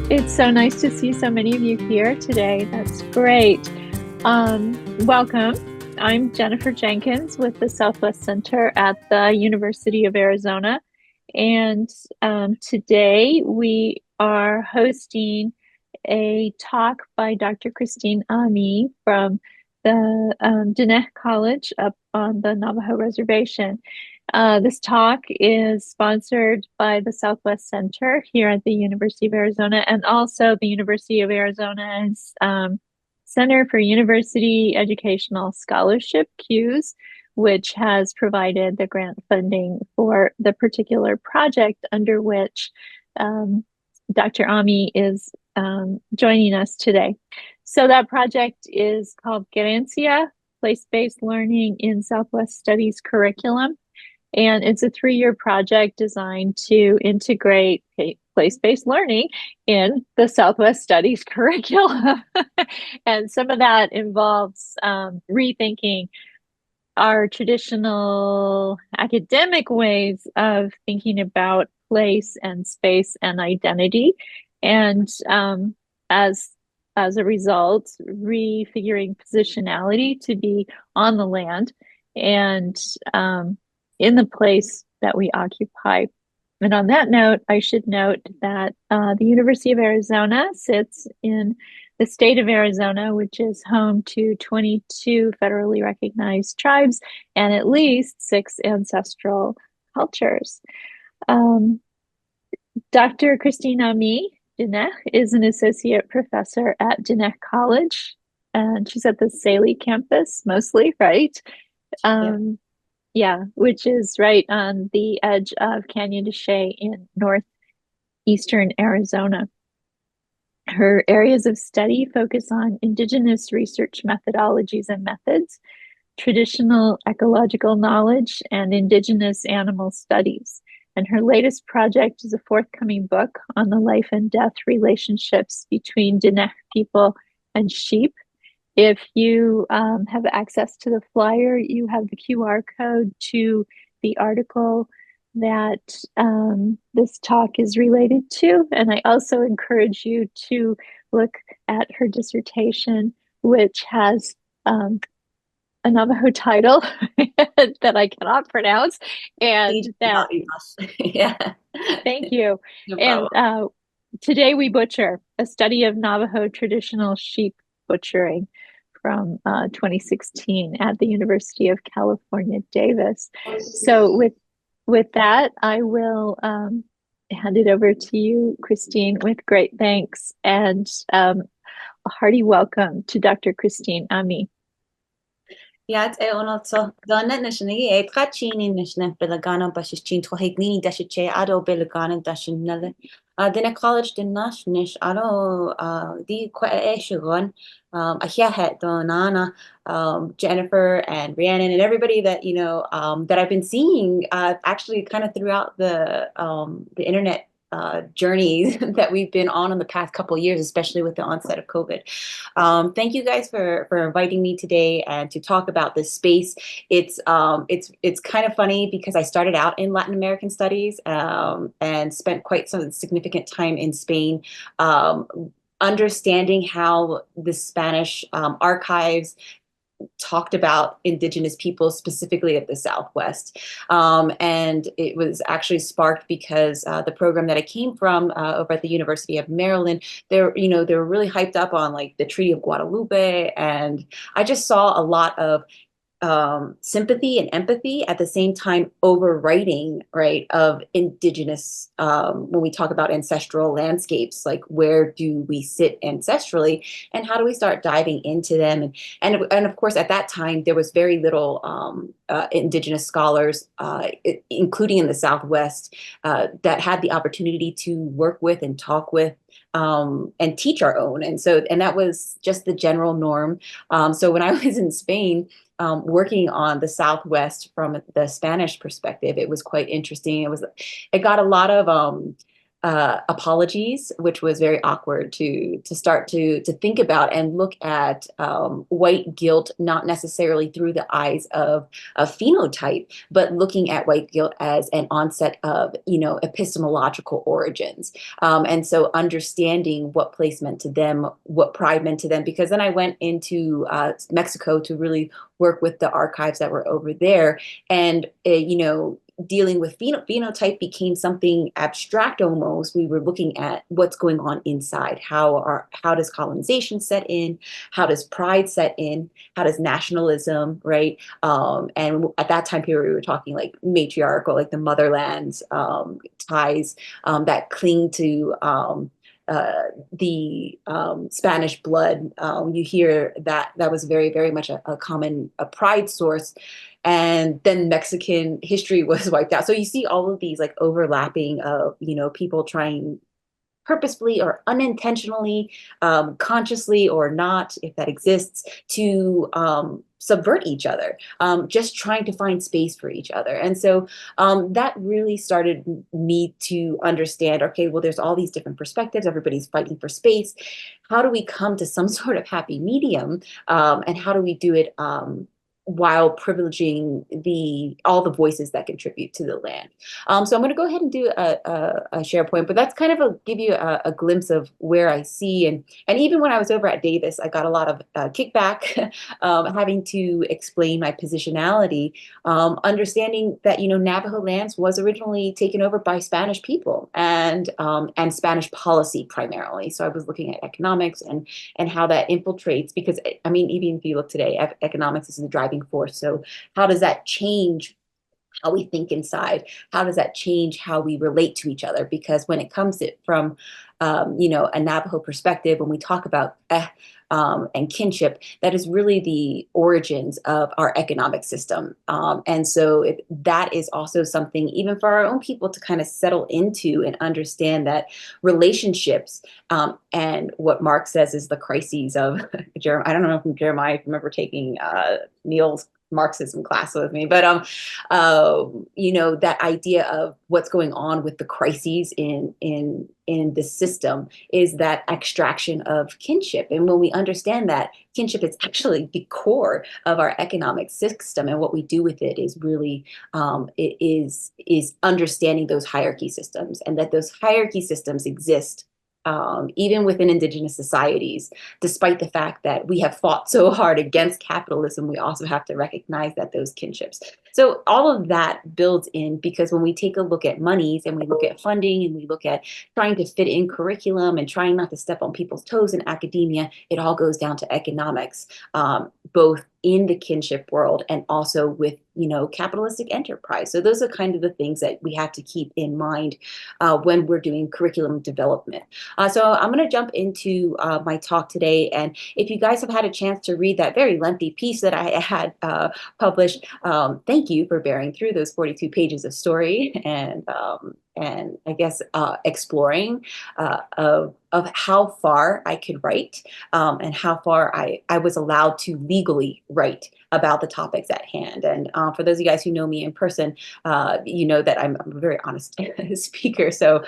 It's so nice to see so many of you here today. That's great. Welcome. I'm Jennifer Jenkins with the Southwest Center at the University of Arizona. And today we are hosting a talk by Dr. Christine Ami from the Diné College up on the Navajo Reservation. This talk is sponsored by the Southwest Center here at the University of Arizona, and also the University of Arizona's Center for University Educational Scholarship, CUES, which has provided the grant funding for the particular project under which Dr. Ami is joining us today. So that project is called Querencia, Place-Based Learning in Southwest Studies Curriculum. And it's a 3-year project designed to integrate place-based learning in the Southwest Studies curriculum. And some of that involves rethinking our traditional academic ways of thinking about place and space and identity. And as a result, refiguring positionality to be on the land and in the place that we occupy. And on that note, I should note that the University of Arizona sits in the state of Arizona, which is home to 22 federally recognized tribes and at least 6 ancestral cultures. Dr. Christine Ami Diné is an associate professor at Diné College, and she's at the Saley campus mostly, right? Yeah, which is right on the edge of Canyon de Chelly in northeastern Arizona. Her areas of study focus on Indigenous research methodologies and methods, traditional ecological knowledge, and Indigenous animal studies. And her latest project is a forthcoming book on the life and death relationships between Diné people and sheep. If you have access to the flyer, you have the QR code to the article that this talk is related to. And I also encourage you to look at her dissertation, which has a Navajo title that I cannot pronounce. And that, yeah. Thank you. No and today we butcher, a study of Navajo traditional sheep butchering, from 2016 at the University of California, Davis. So with that, I will hand it over to you, Christine, with great thanks and a hearty welcome to Dr. Christine Ami. Yeah, it's also done nationally. A catching national Belagana, but she's chin to Hagnini, that she ado Belagana, that she nelle. Then a college the national ado the Querencia I hear had Donana, Jennifer and Rhiannon and everybody that that I've been seeing actually kind of throughout the internet journeys that we've been on the past couple of years, especially with the onset of COVID. Thank you guys for inviting me today and to talk about this space. It's kind of funny because I started out in Latin American studies and spent quite some significant time in Spain, understanding how the Spanish archives talked about Indigenous people specifically of the Southwest. And it was actually sparked because the program that I came from over at the University of Maryland, they were really hyped up on like the Treaty of Guadalupe. And I just saw a lot of sympathy and empathy at the same time overwriting, right, of Indigenous, when we talk about ancestral landscapes, like where do we sit ancestrally and how do we start diving into them? And of course, at that time, there was very little Indigenous scholars, including in the Southwest, that had the opportunity to work with and talk with and teach our own. And that was just the general norm. So when I was in Spain, working on the Southwest from the Spanish perspective, it was quite interesting. It got a lot of apologies, which was very awkward to start to think about and look at white guilt, not necessarily through the eyes of a phenotype, but looking at white guilt as an onset of, epistemological origins. And so understanding what place meant to them, what pride meant to them, because then I went into Mexico to really work with the archives that were over there. And, dealing with phenotype became something abstract almost. We were looking at what's going on inside. How does colonization set in? How does pride set in? How does nationalism, right? And at that time period, we were talking like matriarchal, like the motherland's ties that cling to the Spanish blood. You hear that was very, very much a common pride source. And then Mexican history was wiped out. So you see all of these like overlapping of, people trying purposefully or unintentionally, consciously or not, if that exists, to subvert each other, just trying to find space for each other. And so that really started me to understand, okay, well, there's all these different perspectives. Everybody's fighting for space. How do we come to some sort of happy medium? And how do we do it while privileging all the voices that contribute to the land? So I'm going to go ahead and do a SharePoint, but that's kind of give you a glimpse of where I see. And even when I was over at Davis, I got a lot of kickback having to explain my positionality, understanding that, Navajo lands was originally taken over by Spanish people and Spanish policy primarily. So I was looking at economics and how that infiltrates, because I mean, even if you look today, economics is the driving force. So how does that change how we think inside? How does that change how we relate to each other? Because when it comes from, a Navajo perspective, when we talk about and kinship, that is really the origins of our economic system. And so that is also something even for our own people to kind of settle into and understand that relationships and what Mark says is the crises of Jeremiah. I don't know if Jeremiah, if you remember taking Neil's Marxism class with me, but that idea of what's going on with the crises in the system is that extraction of kinship. And when we understand that kinship is actually the core of our economic system, and what we do with it is really it is understanding those hierarchy systems, and that those hierarchy systems exist even within Indigenous societies. Despite the fact that we have fought so hard against capitalism, we also have to recognize that those kinships. So all of that builds in, because when we take a look at monies and we look at funding and we look at trying to fit in curriculum and trying not to step on people's toes in academia, it all goes down to economics, both in the kinship world and also with capitalistic enterprise. So those are kind of the things that we have to keep in mind when we're doing curriculum development. So I'm going to jump into my talk today. And if you guys have had a chance to read that very lengthy piece that I had published, thank you for bearing through those 42 pages of story and I guess exploring of how far I could write and how far I was allowed to legally write about the topics at hand. And for those of you guys who know me in person, you know that I'm a very honest speaker. So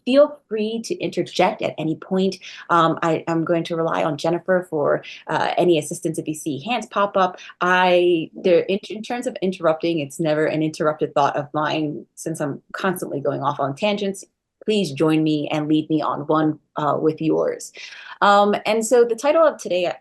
feel free to interject at any point. I'm going to rely on Jennifer for any assistance if you see hands pop up. In terms of interrupting, it's never an interrupted thought of mine, since I'm constantly going off on tangents. Please join me and lead me on one with yours. And so the title of today's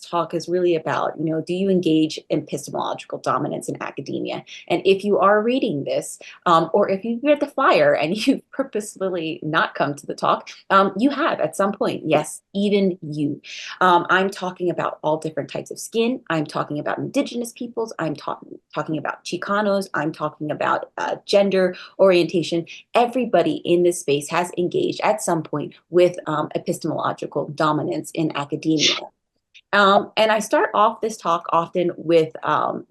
talk is really about, do you engage in epistemological dominance in academia? And if you are reading this, or if you've read the flyer and you've purposefully not come to the talk, you have at some point, yes, even you. I'm talking about all different types of skin. I'm talking about Indigenous peoples. I'm talking about Chicanos. I'm talking about gender orientation. Everybody in this space has engaged at some point with epistemological dominance in academia. And I start off this talk often with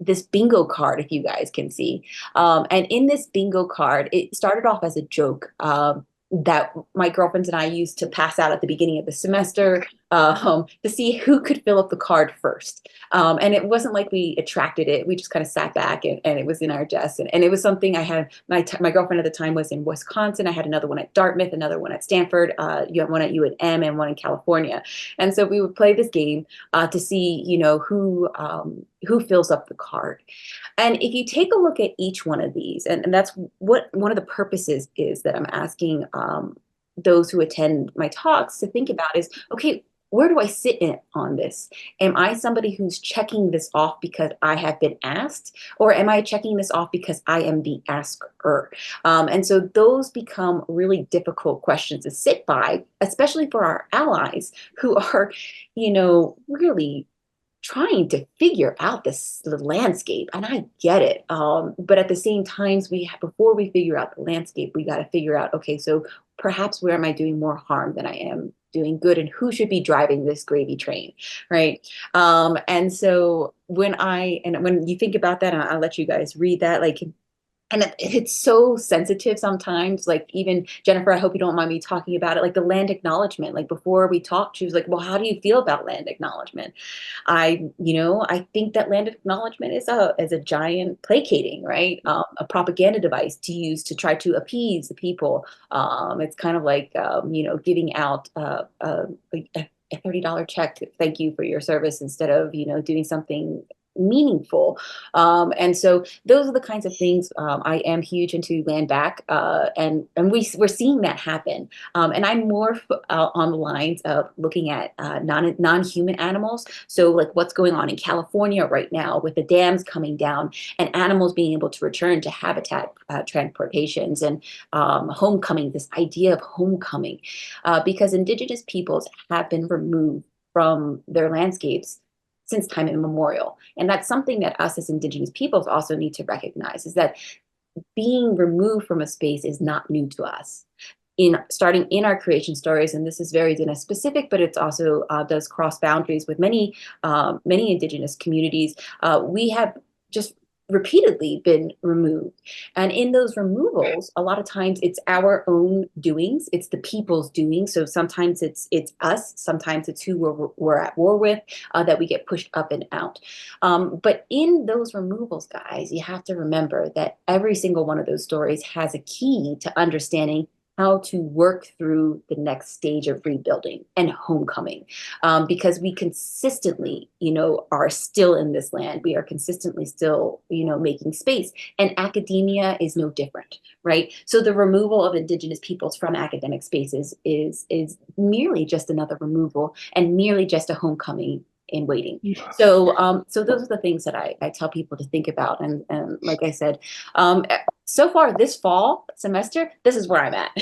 this bingo card, if you guys can see. And in this bingo card, it started off as a joke that my girlfriends and I used to pass out at the beginning of the semester to see who could fill up the card first. And it wasn't like we attracted it. We just kind of sat back and it was in our desk. And it was something I had, my girlfriend at the time was in Wisconsin. I had another one at Dartmouth, another one at Stanford, you have one at UNM and one in California. And so we would play this game to see, who fills up the card. And if you take a look at each one of these, and that's what one of the purposes is that I'm asking those who attend my talks to think about is, okay, where do I sit in on this? Am I somebody who's checking this off because I have been asked, or am I checking this off because I am the asker? And so those become really difficult questions to sit by, especially for our allies who are, really trying to figure out the landscape, and I get it. But at the same times, before we figure out the landscape, we got to figure out, okay, so perhaps where am I doing more harm than I am doing good, and who should be driving this gravy train, right? And so when you think about that, and I'll let you guys read that, like. And it's so sensitive sometimes. Like, even Jennifer, I hope you don't mind me talking about it. Like the land acknowledgement. Like before we talked, she was like, "Well, how do you feel about land acknowledgement?" I think that land acknowledgement is a giant placating, right? A propaganda device to use to try to appease the people. It's kind of like giving out a $30 check to thank you for your service instead of doing something meaningful. And so those are the kinds of things. I am huge into land back, and we're seeing that happen. And I'm more on the lines of looking at non-human animals. So like what's going on in California right now with the dams coming down and animals being able to return to habitat transportations and homecoming, this idea of homecoming, because indigenous peoples have been removed from their landscapes since time immemorial. And that's something that us as indigenous peoples also need to recognize, is that being removed from a space is not new to us. Starting in our creation stories, and this is very Diné specific, but it's also does cross boundaries with many indigenous communities. We have just repeatedly been removed, and in those removals, a lot of times it's our own doings, it's the people's doing. So sometimes it's us, sometimes it's who we're at war with, that we get pushed up and out. But in those removals, guys, you have to remember that every single one of those stories has a key to understanding how to work through the next stage of rebuilding and homecoming, because we consistently, are still in this land. We are consistently still, making space, and academia is no different, right? So the removal of indigenous peoples from academic spaces is merely just another removal and merely just a homecoming in waiting. So those are the things that I tell people to think about. And like I said, so far this fall semester, this is where I'm at.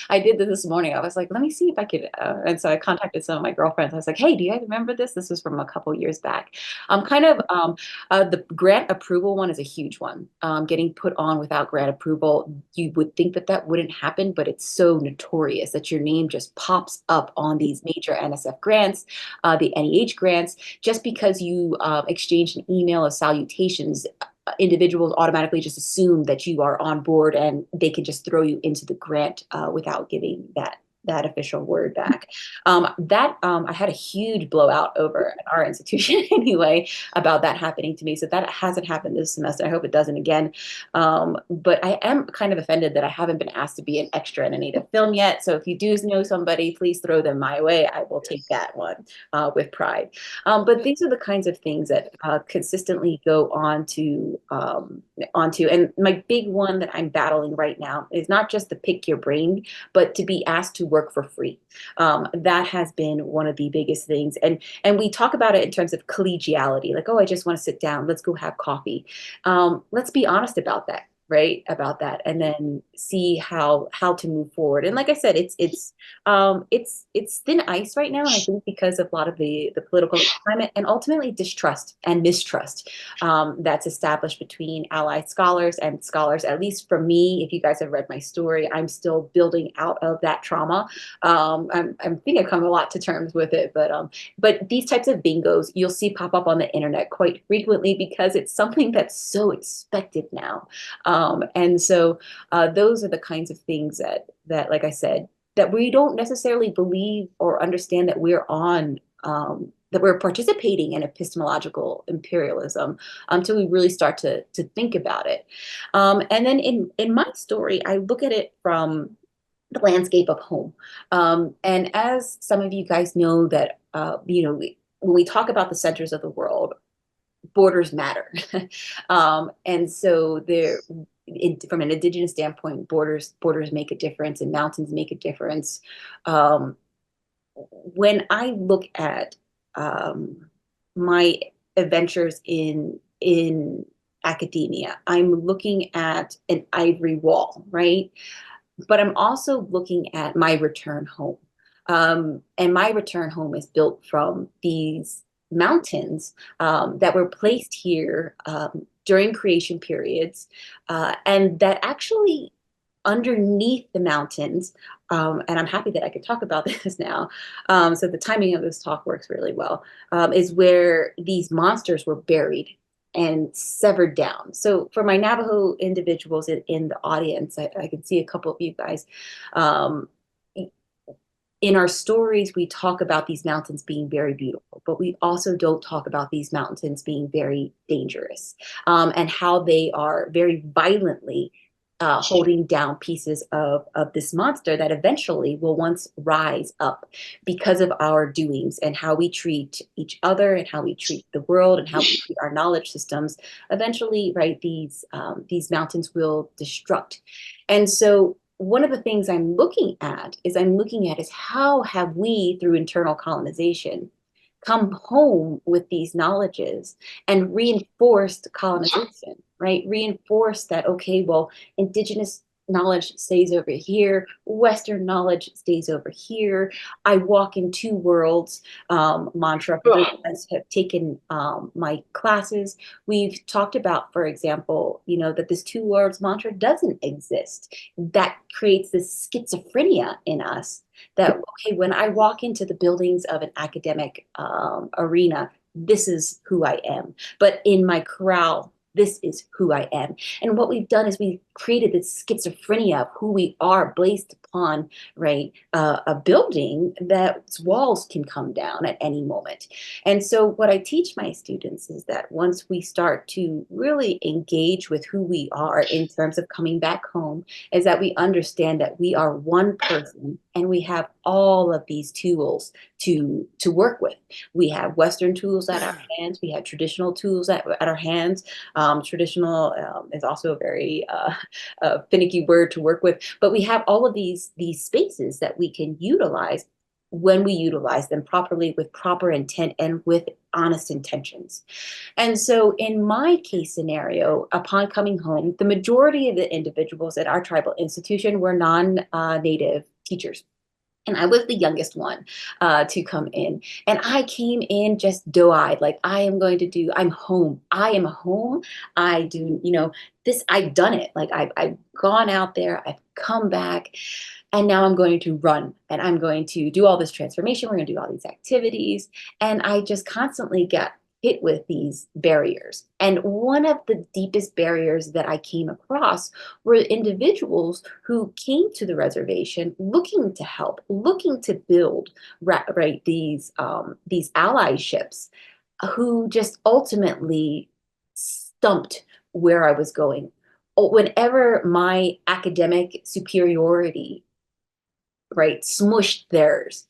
I did this morning. I was like, let me see if I could. And so I contacted some of my girlfriends. I was like, hey, do you guys remember this? This was from a couple years back. The grant approval one is a huge one. Getting put on without grant approval, you would think that wouldn't happen, but it's so notorious that your name just pops up on these major NSF grants, the NEH grants, just because you exchanged an email of salutations. Individuals automatically just assume that you are on board and they can just throw you into the grant without giving that official word back. I had a huge blowout over at our institution anyway about that happening to me. So that hasn't happened this semester. I hope it doesn't again. But I am kind of offended that I haven't been asked to be an extra in a native film yet. So if you do know somebody, please throw them my way. I will take that one with pride. But these are the kinds of things that consistently go onto, and my big one that I'm battling right now is not just to pick your brain, but to be asked to work for free. That has been one of the biggest things. And we talk about it in terms of collegiality, like, oh, I just want to sit down, let's go have coffee. Let's be honest about that, right? About that, and then see how to move forward. And like I said, it's thin ice right now, and I think because of a lot of the political climate and ultimately distrust and mistrust that's established between allied scholars and scholars. At least for me, if you guys have read my story, I'm still building out of that trauma. I think I've come a lot to terms with it, but these types of bingos you'll see pop up on the internet quite frequently because it's something that's so expected now. And so those are the kinds of things that, like I said, that we don't necessarily believe or understand that we're on, that we're participating in epistemological imperialism until we really start to think about it. And then in my story, I look at it from the landscape of home. And as some of you guys know that, when we talk about the centers of the world, borders matter. And so from an indigenous standpoint, borders make a difference and mountains make a difference. When I look at my adventures in academia, I'm looking at an ivory wall, right? But I'm also looking at my return home. And my return home is built from these mountains that were placed here during creation periods, and that actually underneath the mountains, and I'm happy that I could talk about this now, so the timing of this talk works really well, is where these monsters were buried and severed down. So for my Navajo individuals in the audience, I can see a couple of you guys. In our stories, we talk about these mountains being very beautiful, but we also don't talk about these mountains being very dangerous, and how they are very violently holding down pieces of this monster that eventually will once rise up because of our doings and how we treat each other and how we treat the world and how we treat our knowledge systems. Eventually, right, these mountains will destruct. And so one of the things I'm looking at is how have we, through internal colonization, come home with these knowledges and reinforced colonization, right? Reinforced that, okay, well, indigenous knowledge stays over here, Western knowledge stays over here. I walk in two worlds mantra. For those of us who have taken my classes, we've talked about, for example, that this two worlds mantra doesn't exist. That creates this schizophrenia in us that, okay, when I walk into the buildings of an academic arena, this is who I am. But in my corral, this is who I am. And what we've done is we've created this schizophrenia of who we are based upon, right, a building that walls can come down at any moment. And so what I teach my students is that once we start to really engage with who we are in terms of coming back home, is that we understand that we are one person and we have all of these tools to work with. We have Western tools at our hands. We have traditional tools at our hands. Traditional is also a very finicky word to work with, but we have all of these spaces that we can utilize when we utilize them properly, with proper intent and with honest intentions. And so in my case scenario, upon coming home, the majority of the individuals at our tribal institution were non-native teachers. And I was the youngest one to come in. And I came in just doe-eyed, like I'm home. I am home. I do, this, I've done it. Like I've gone out there, I've come back, and now I'm going to run and I'm going to do all this transformation. We're going to do all these activities. And I just constantly get hit with these barriers. And one of the deepest barriers that I came across were individuals who came to the reservation looking to help, looking to build, right, these allyships, who just ultimately stumped where I was going. Whenever my academic superiority, right, smushed theirs,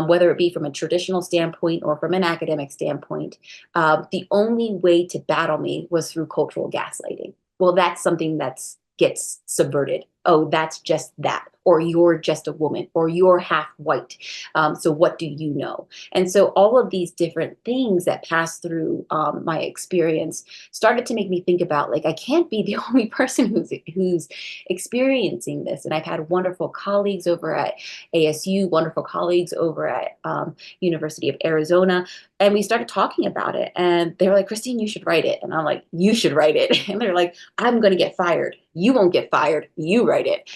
whether it be from a traditional standpoint or from an academic standpoint, the only way to battle me was through cultural gaslighting. Well, that's something that gets subverted. Oh, that's just that. Or you're just a woman, or you're half white. So what do you know? And so all of these different things that passed through my experience started to make me think about, like, I can't be the only person who's experiencing this. And I've had wonderful colleagues over at ASU, wonderful colleagues over at University of Arizona. And we started talking about it. And they were like, Christine, you should write it. And I'm like, you should write it. And they're like, I'm going to get fired. You won't get fired. You write it.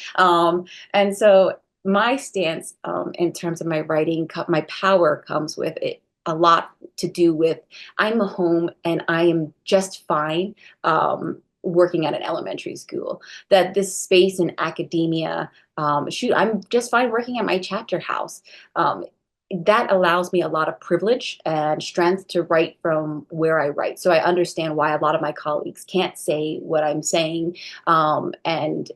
And so my stance in terms of my writing, my power comes with it a lot to do with I'm home and I am just fine working at an elementary school, that this space in academia, shoot, I'm just fine working at my chapter house. That allows me a lot of privilege and strength to write from where I write. So I understand why a lot of my colleagues can't say what I'm saying, and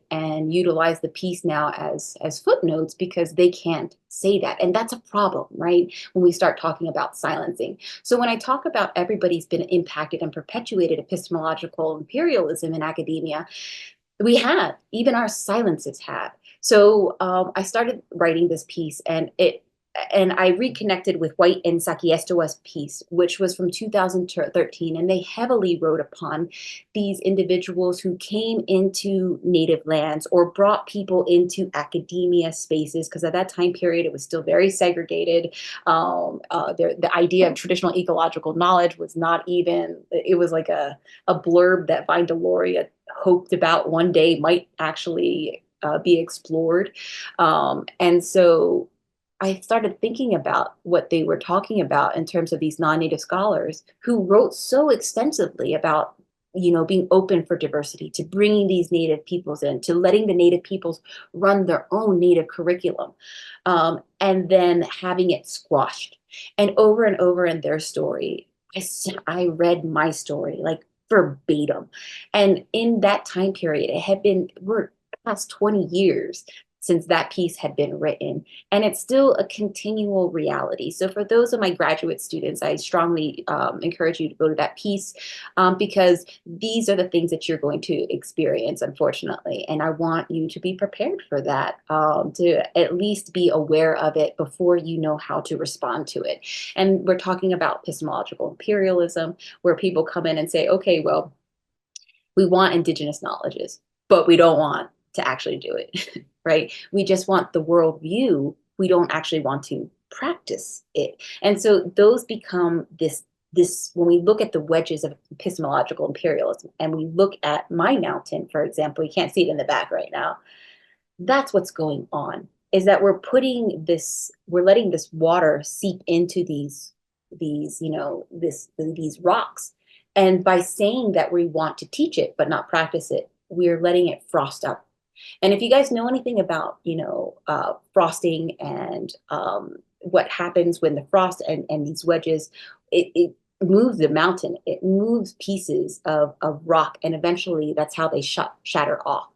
utilize the piece now as footnotes because they can't say that. And that's a problem, right? When we start talking about silencing. So when I talk about everybody's been impacted and perpetuated epistemological imperialism in academia, we have, even our silences have. So I started writing this piece, and I reconnected with White and Sakiestowa's piece, which was from 2013, and they heavily wrote upon these individuals who came into native lands or brought people into academia spaces, because at that time period it was still very segregated. The idea of traditional ecological knowledge was not even, it was like a blurb that Vine Deloria hoped about one day might actually be explored. And so I started thinking about what they were talking about in terms of these non-native scholars who wrote so extensively about, being open for diversity, to bringing these native peoples in, to letting the native peoples run their own native curriculum, and then having it squashed. And over in their story, I read my story like verbatim. And in that time period, we're past 20 years since that piece had been written. And it's still a continual reality. So for those of my graduate students, I strongly encourage you to go to that piece, because these are the things that you're going to experience, unfortunately. And I want you to be prepared for that, to at least be aware of it before you know how to respond to it. And we're talking about epistemological imperialism, where people come in and say, okay, well, we want indigenous knowledges, but we don't want to actually do it, right? We just want the worldview. We don't actually want to practice it. And so those become this when we look at the wedges of epistemological imperialism and we look at my mountain, for example, you can't see it in the back right now. That's what's going on, is that we're letting this water seep into these rocks. And by saying that we want to teach it but not practice it, we're letting it frost up. And if you guys know anything about, frosting and what happens when the frost and these wedges, it moves the mountain, it moves pieces of rock, and eventually that's how they shatter off.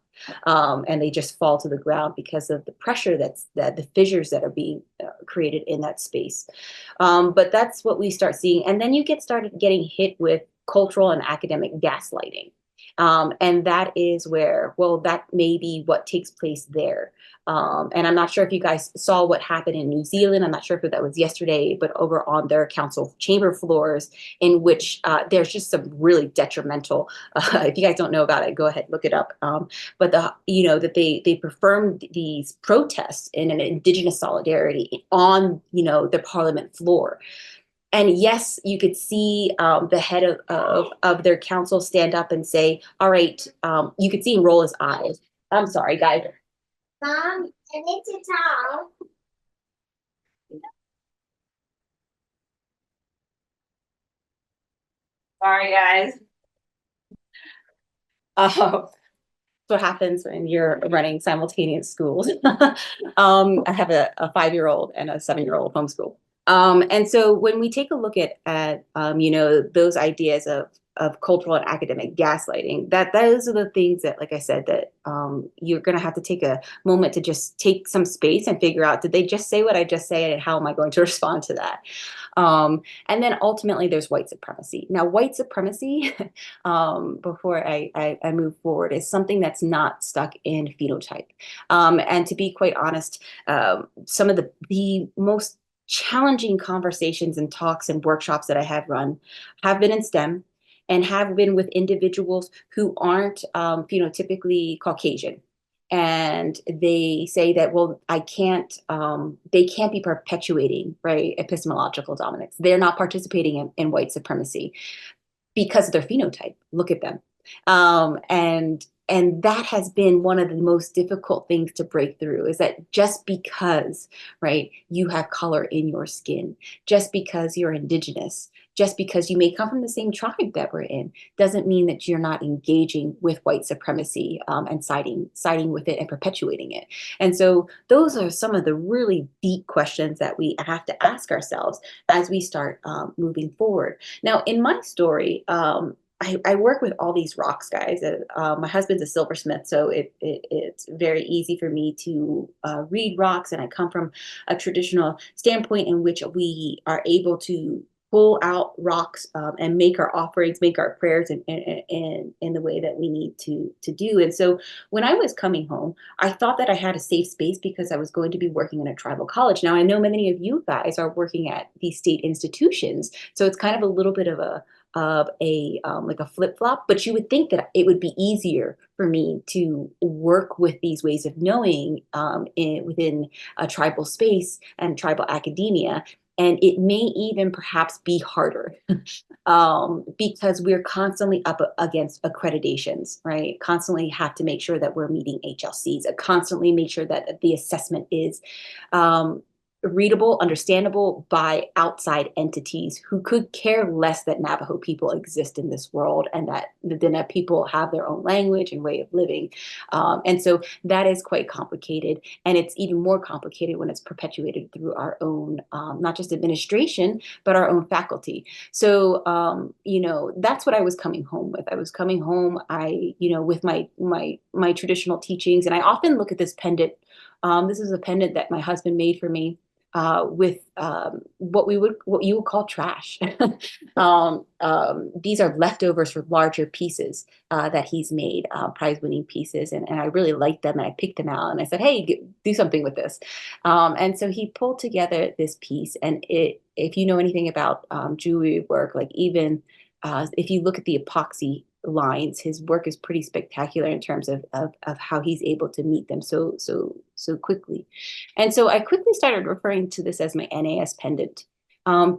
And they just fall to the ground because of the pressure the fissures that are being created in that space. But that's what we start seeing. And then you started getting hit with cultural and academic gaslighting. And that is where, well, that may be what takes place there. And I'm not sure if you guys saw what happened in New Zealand. I'm not sure if that was yesterday, but over on their council chamber floors, in which there's just some really detrimental, if you guys don't know about it, go ahead, look it up. But that they performed these protests in an indigenous solidarity on, the parliament floor. And yes, you could see the head of their council stand up and say, all right, you could see him roll his eyes. I'm sorry, guys. Mom, I need to talk. Sorry, guys. What happens when you're running simultaneous schools. I have a 5-year-old and a 7-year-old homeschool. And so when we take a look at those ideas of cultural and academic gaslighting, those are the things that, like I said, that you're going to have to take a moment to just take some space and figure out, did they just say what I just said, and how am I going to respond to that? And then ultimately there's white supremacy. Now, white supremacy, before I move forward, is something that's not stuck in phenotype. And to be quite honest, some of the most challenging conversations and talks and workshops that I have run have been in STEM, and have been with individuals who aren't phenotypically Caucasian. And they say that, well, they can't be perpetuating, right, epistemological dominance. They're not participating in white supremacy because of their phenotype. Look at them. And that has been one of the most difficult things to break through, is that just because, right, you have color in your skin, just because you're indigenous, just because you may come from the same tribe that we're in doesn't mean that you're not engaging with white supremacy and siding with it and perpetuating it. And so those are some of the really deep questions that we have to ask ourselves as we start moving forward. Now, in my story, I work with all these rocks, guys. My husband's a silversmith, so it's very easy for me to read rocks, and I come from a traditional standpoint in which we are able to pull out rocks and make our offerings, make our prayers in the way that we need to do. And so when I was coming home, I thought that I had a safe space because I was going to be working in a tribal college. Now, I know many of you guys are working at these state institutions, so it's kind of a little bit of a like a flip-flop, but you would think that it would be easier for me to work with these ways of knowing within a tribal space and tribal academia. And it may even perhaps be harder because we're constantly up against accreditations, right? Constantly have to make sure that we're meeting HLCs, constantly make sure that the assessment is readable, understandable by outside entities who could care less that Navajo people exist in this world and that the Diné people have their own language and way of living. And so that is quite complicated. And it's even more complicated when it's perpetuated through our own, not just administration, but our own faculty. So, that's what I was coming home with. I was coming home, with my traditional teachings. And I often look at this pendant. This is a pendant that my husband made for me with what you would call trash. These are leftovers for larger pieces that he's made, prize-winning pieces, and I really liked them, and I picked them out, and I said, "Hey, do something with this." And so he pulled together this piece, and if you know anything about jewelry work, like even if you look at the epoxy lines, his work is pretty spectacular in terms of how he's able to meet them so quickly. And so I quickly started referring to this as my NAS pendant.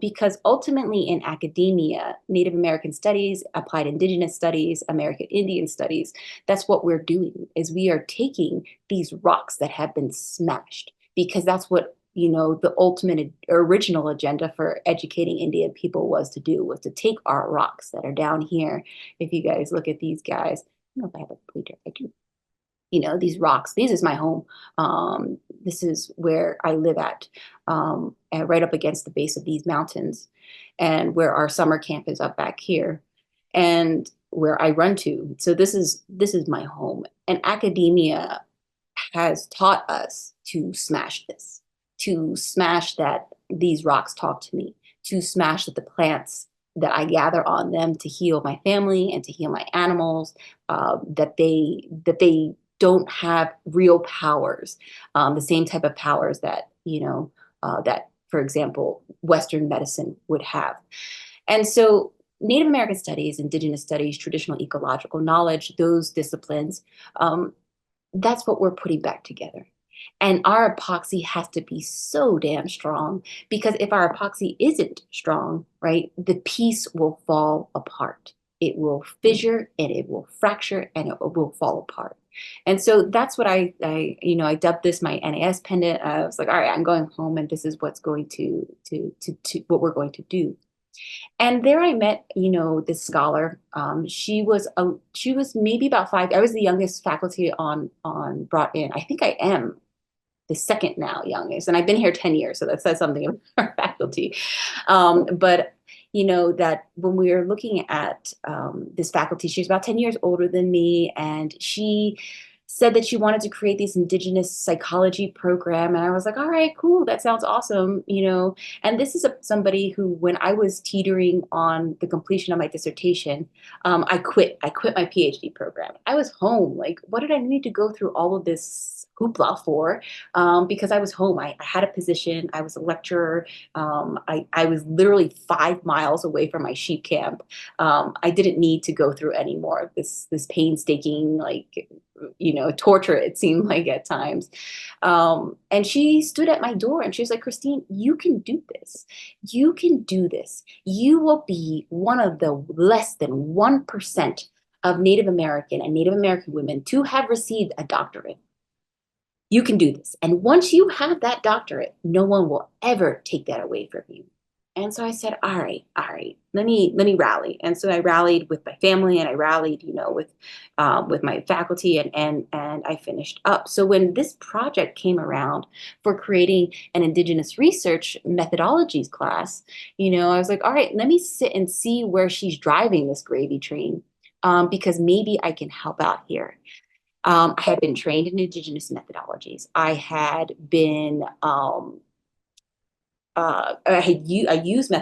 Because ultimately in academia, Native American studies, applied Indigenous studies, American Indian studies, that's what we're doing, is we are taking these rocks that have been smashed, because that's what the ultimate original agenda for educating Indian people was to take our rocks that are down here. If you guys look at these guys, I don't know if I have a pointer, I do. These rocks, this is my home. This is where I live at, and right up against the base of these mountains, and where our summer camp is up back here, and where I run to. So this is my home. And academia has taught us to smash this, to smash that these rocks talk to me, to smash that the plants that I gather on them to heal my family and to heal my animals, that they don't have real powers, the same type of powers that that, for example, Western medicine would have. And so Native American studies, Indigenous studies, traditional ecological knowledge, those disciplines, that's what we're putting back together. And our epoxy has to be so damn strong, because if our epoxy isn't strong, right, the piece will fall apart. It will fissure and it will fracture and it will fall apart. And so that's what I dubbed this my NAS pendant. I was like, all right, I'm going home, and this is what's going to what we're going to do. And there I met, this scholar. She was maybe about 5. I was the youngest faculty on brought in. I think I am the second now youngest, and I've been here 10 years, so that says something about our faculty. But that when we were looking at this faculty, she was about 10 years older than me, and she said that she wanted to create this Indigenous psychology program. And I was like, all right, cool, that sounds awesome, And this is somebody who, when I was teetering on the completion of my dissertation, I quit my PhD program. I was home. Like, what did I need to go through all of this hoopla for? Because I was home. I had a position. I was a lecturer. I was literally 5 miles away from my sheep camp. I didn't need to go through any more of this painstaking, torture, it seemed like at times. And she stood at my door and she was like, Christine, you can do this. You can do this. You will be one of the less than 1% of Native American and Native American women to have received a doctorate. You can do this. And once you have that doctorate, no one will ever take that away from you. And so I said, all right, let me rally. And so I rallied with my family, and I rallied, with my faculty, and I finished up. So when this project came around for creating an Indigenous research methodologies class, I was like, all right, let me sit and see where she's driving this gravy train, because maybe I can help out here. I had been trained in Indigenous methodologies. I used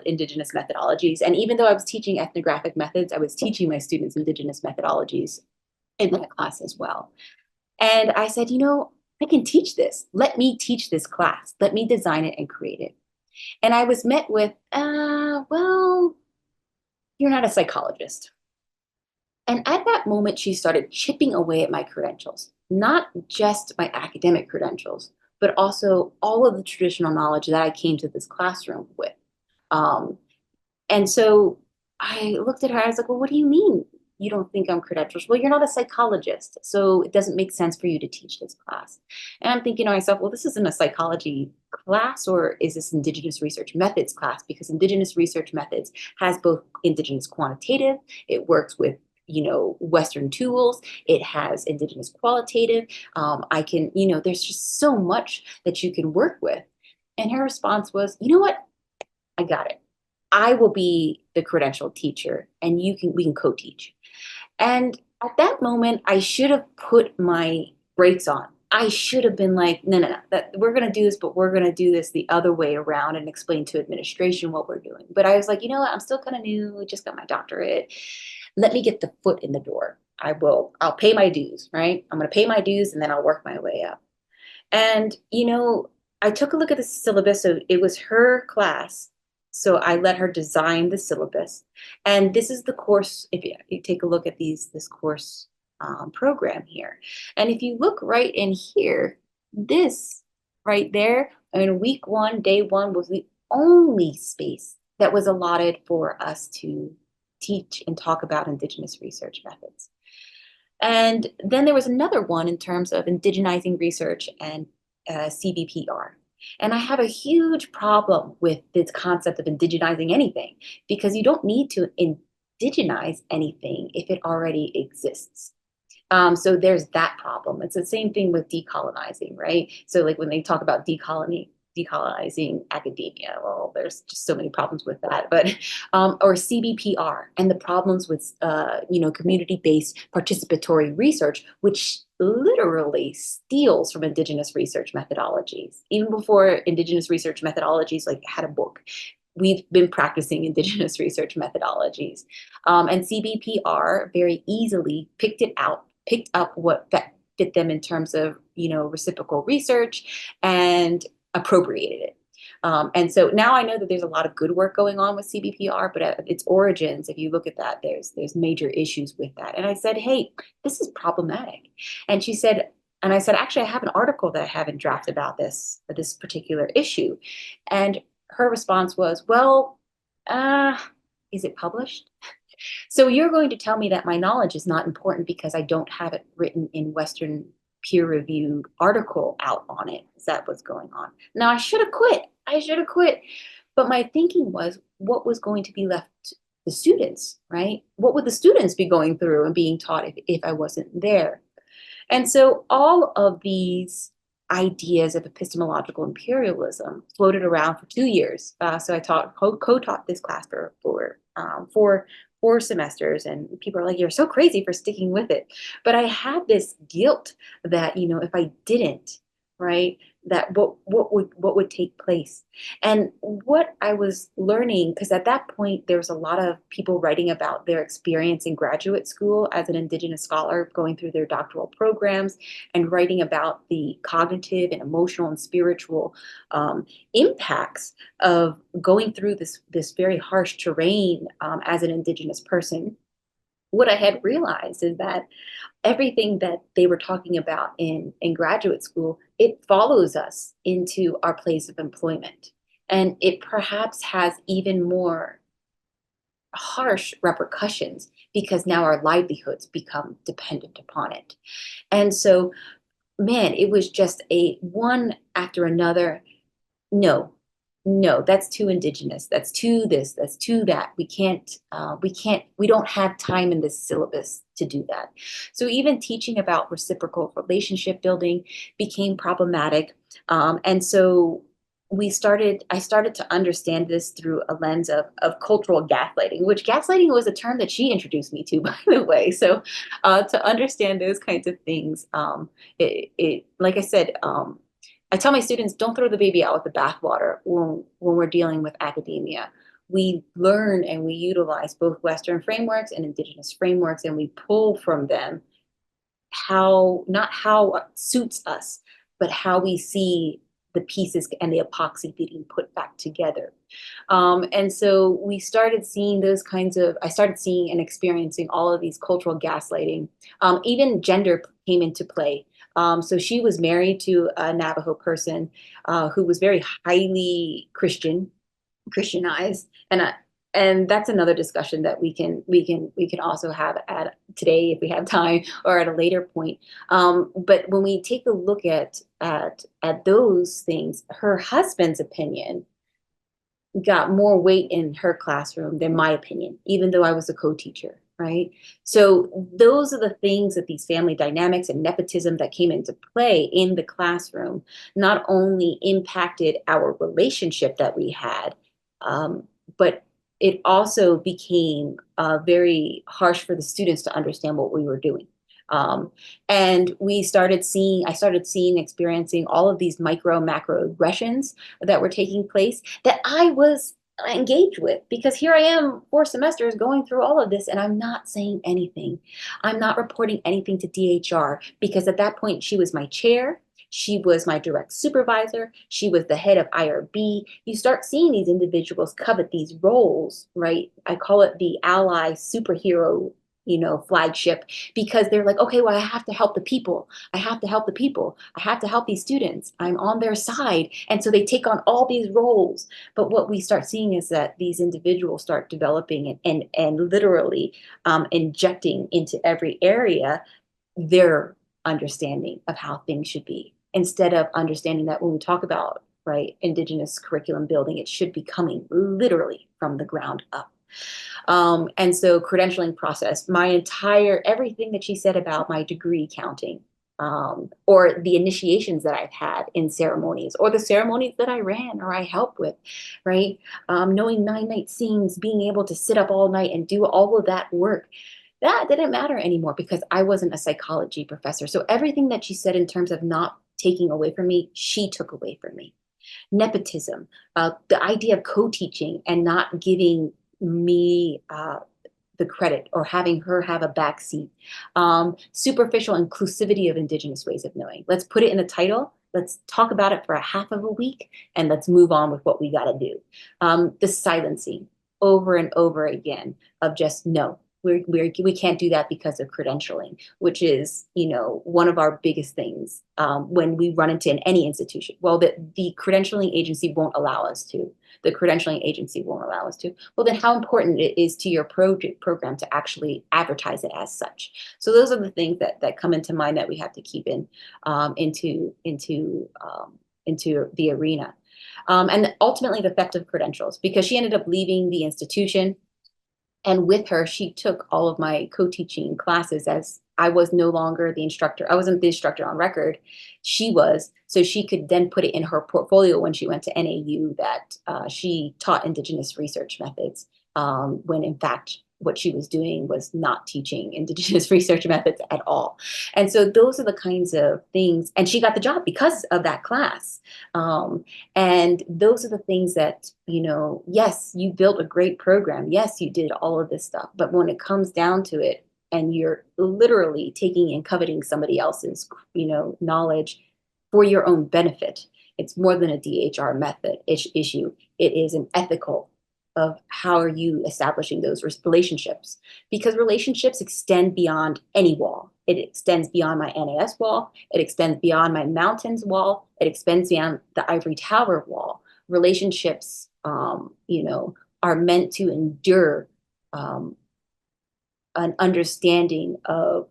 Indigenous methodologies, and even though I was teaching ethnographic methods, I was teaching my students Indigenous methodologies in that class as well. And I said, I can teach this. Let me teach this class. Let me design it and create it. And I was met with, well, you're not a psychologist. And at that moment, she started chipping away at my credentials, not just my academic credentials, but also all of the traditional knowledge that I came to this classroom with. Um, and so I looked at her, I was like, well, what do you mean you don't think I'm credentials? Well, you're not a psychologist, so it doesn't make sense for you to teach this class. And I'm thinking to myself, well, this isn't a psychology class, or is this Indigenous research methods class? Because Indigenous research methods has both Indigenous quantitative, it works with Western tools. It has Indigenous qualitative. There's just so much that you can work with. And her response was, you know what? I got it. I will be the credentialed teacher, and we can co-teach. And at that moment, I should have put my brakes on. I should have been like, no, that we're going to do this, but we're going to do this the other way around and explain to administration what we're doing. But I was like, you know what? I'm still kind of new. I just got my doctorate. Let me get the foot in the door. I'll pay my dues, right? I'm going to pay my dues, and then I'll work my way up. And, I took a look at the syllabus. So it was her class. So I let her design the syllabus. And this is the course, if you take a look at this course program here. And if you look right in here, this right there, in week 1, day 1, was the only space that was allotted for us to teach and talk about Indigenous research methods. And then there was another one in terms of indigenizing research and CBPR. And I have a huge problem with this concept of indigenizing anything, because you don't need to indigenize anything if it already exists. So there's that problem. It's the same thing with decolonizing, right? So like when they talk about decolonizing academia, well, there's just so many problems with that. But or CBPR and the problems with community-based participatory research, which literally steals from Indigenous research methodologies. Even before Indigenous research methodologies like had a book, we've been practicing Indigenous research methodologies. And CBPR very easily picked up what fit them in terms of, reciprocal research, and appropriated it. And so now I know that there's a lot of good work going on with CBPR, but at its origins, if you look at that, there's major issues with that. And I said, hey, this is problematic. And I said, actually, I have an article that I haven't drafted about this particular issue. And her response was, well, is it published? So you're going to tell me that my knowledge is not important because I don't have it written in Western peer-reviewed article out on it. Is that what's going on? Now, I should have quit. But my thinking was, what was going to be left to the students, right? What would the students be going through and being taught if I wasn't there? And so all of these ideas of epistemological imperialism floated around for 2 years. So I co-taught this class for 4 semesters, and people are like, you're so crazy for sticking with it. But I had this guilt that, if I didn't, right, that what would take place. And what I was learning, because at that point there was a lot of people writing about their experience in graduate school as an Indigenous scholar going through their doctoral programs, and writing about the cognitive and emotional and spiritual impacts of going through this very harsh terrain as an Indigenous person. What I had realized is that everything that they were talking about in graduate school, it follows us into our place of employment. And it perhaps has even more harsh repercussions because now our livelihoods become dependent upon it. And so, man, it was just a one after another. No, no, that's too indigenous. That's too this, that's too that. We don't have time in this syllabus to do that. So even teaching about reciprocal relationship building became problematic. And so I started to understand this through a lens of cultural gaslighting, which gaslighting was a term that she introduced me to, by the way. So to understand those kinds of things, like I said, I tell my students, don't throw the baby out with the bathwater when we're dealing with academia. We learn and we utilize both Western frameworks and Indigenous frameworks, and we pull from them not how it suits us, but how we see the pieces and the epoxy getting put back together. And so we started seeing I started seeing and experiencing all of these cultural gaslighting. Even gender came into play. So she was married to a Navajo person who was very highly Christianized, and that's another discussion that we can also have at today if we have time or at a later point. But when we take a look at those things, her husband's opinion got more weight in her classroom than my opinion, even though I was a co-teacher, right? So those are the things that these family dynamics and nepotism that came into play in the classroom not only impacted our relationship that we had, but it also became very harsh for the students to understand what we were doing. And I started seeing, experiencing all of these micro, macro aggressions that were taking place that I was engaged with, because here I am 4 semesters going through all of this and I'm not saying anything. I'm not reporting anything to DHR because at that point she was my chair. She was my direct supervisor. She was the head of IRB. You start seeing these individuals covet these roles, right? I call it the ally superhero, flagship, because they're like, okay, well, I have to help the people. I have to help the people. I have to help these students. I'm on their side. And so they take on all these roles. But what we start seeing is that these individuals start developing and literally injecting into every area their understanding of how things should be, instead of understanding that when we talk about, right, Indigenous curriculum building, it should be coming literally from the ground up. And so credentialing process, everything that she said about my degree counting, or the initiations that I've had in ceremonies, or the ceremonies that I ran or I helped with, right? Knowing 9-night scenes, being able to sit up all night and do all of that work, that didn't matter anymore because I wasn't a psychology professor. So everything that she said in terms of not taking away from me, she took away from me. Nepotism, the idea of co-teaching and not giving me the credit or having her have a backseat. Superficial inclusivity of Indigenous ways of knowing. Let's put it in the title. Let's talk about it for a half of a week and let's move on with what we got to do. The silencing over and over again of just no. We can't do that because of credentialing, which is, one of our biggest things when we run into in any institution. Well, the credentialing agency won't allow us to. The credentialing agency won't allow us to. Well, then how important it is to your program to actually advertise it as such. So those are the things that come into mind that we have to keep into the arena. And ultimately the theft of credentials, because she ended up leaving the institution. And with her, she took all of my co-teaching classes, as I was no longer the instructor. I wasn't the instructor on record. She was. So she could then put it in her portfolio when she went to NAU that she taught Indigenous research methods, when in fact, what she was doing was not teaching Indigenous research methods at all. And so those are the kinds of things. And she got the job because of that class. And those are the things that, yes, you built a great program. Yes, you did all of this stuff. But when it comes down to it, and you're literally taking and coveting somebody else's, knowledge for your own benefit, it's more than a DHR method issue. It is an ethical of how are you establishing those relationships, because relationships extend beyond any wall. It extends beyond my NAS wall. It extends beyond my mountains wall. It extends beyond the ivory tower wall. Relationships, are meant to endure an understanding of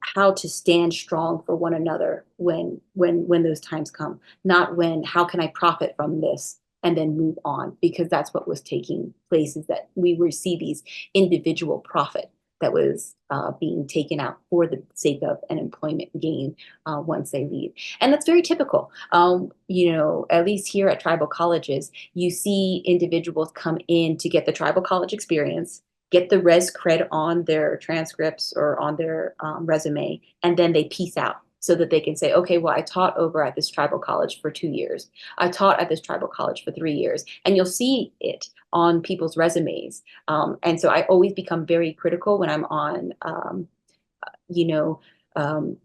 how to stand strong for one another when those times come, not when how can I profit from this and then move on, because that's what was taking place, is that we would see these individual profit that was being taken out for the sake of an employment gain once they leave. And that's very typical. At least here at tribal colleges, you see individuals come in to get the tribal college experience, get the res cred on their transcripts or on their resume, and then they peace out so that they can say, okay, well, I taught over at this tribal college for 2 years. I taught at this tribal college for 3 years. And you'll see it on people's resumes. And so I always become very critical when I'm on,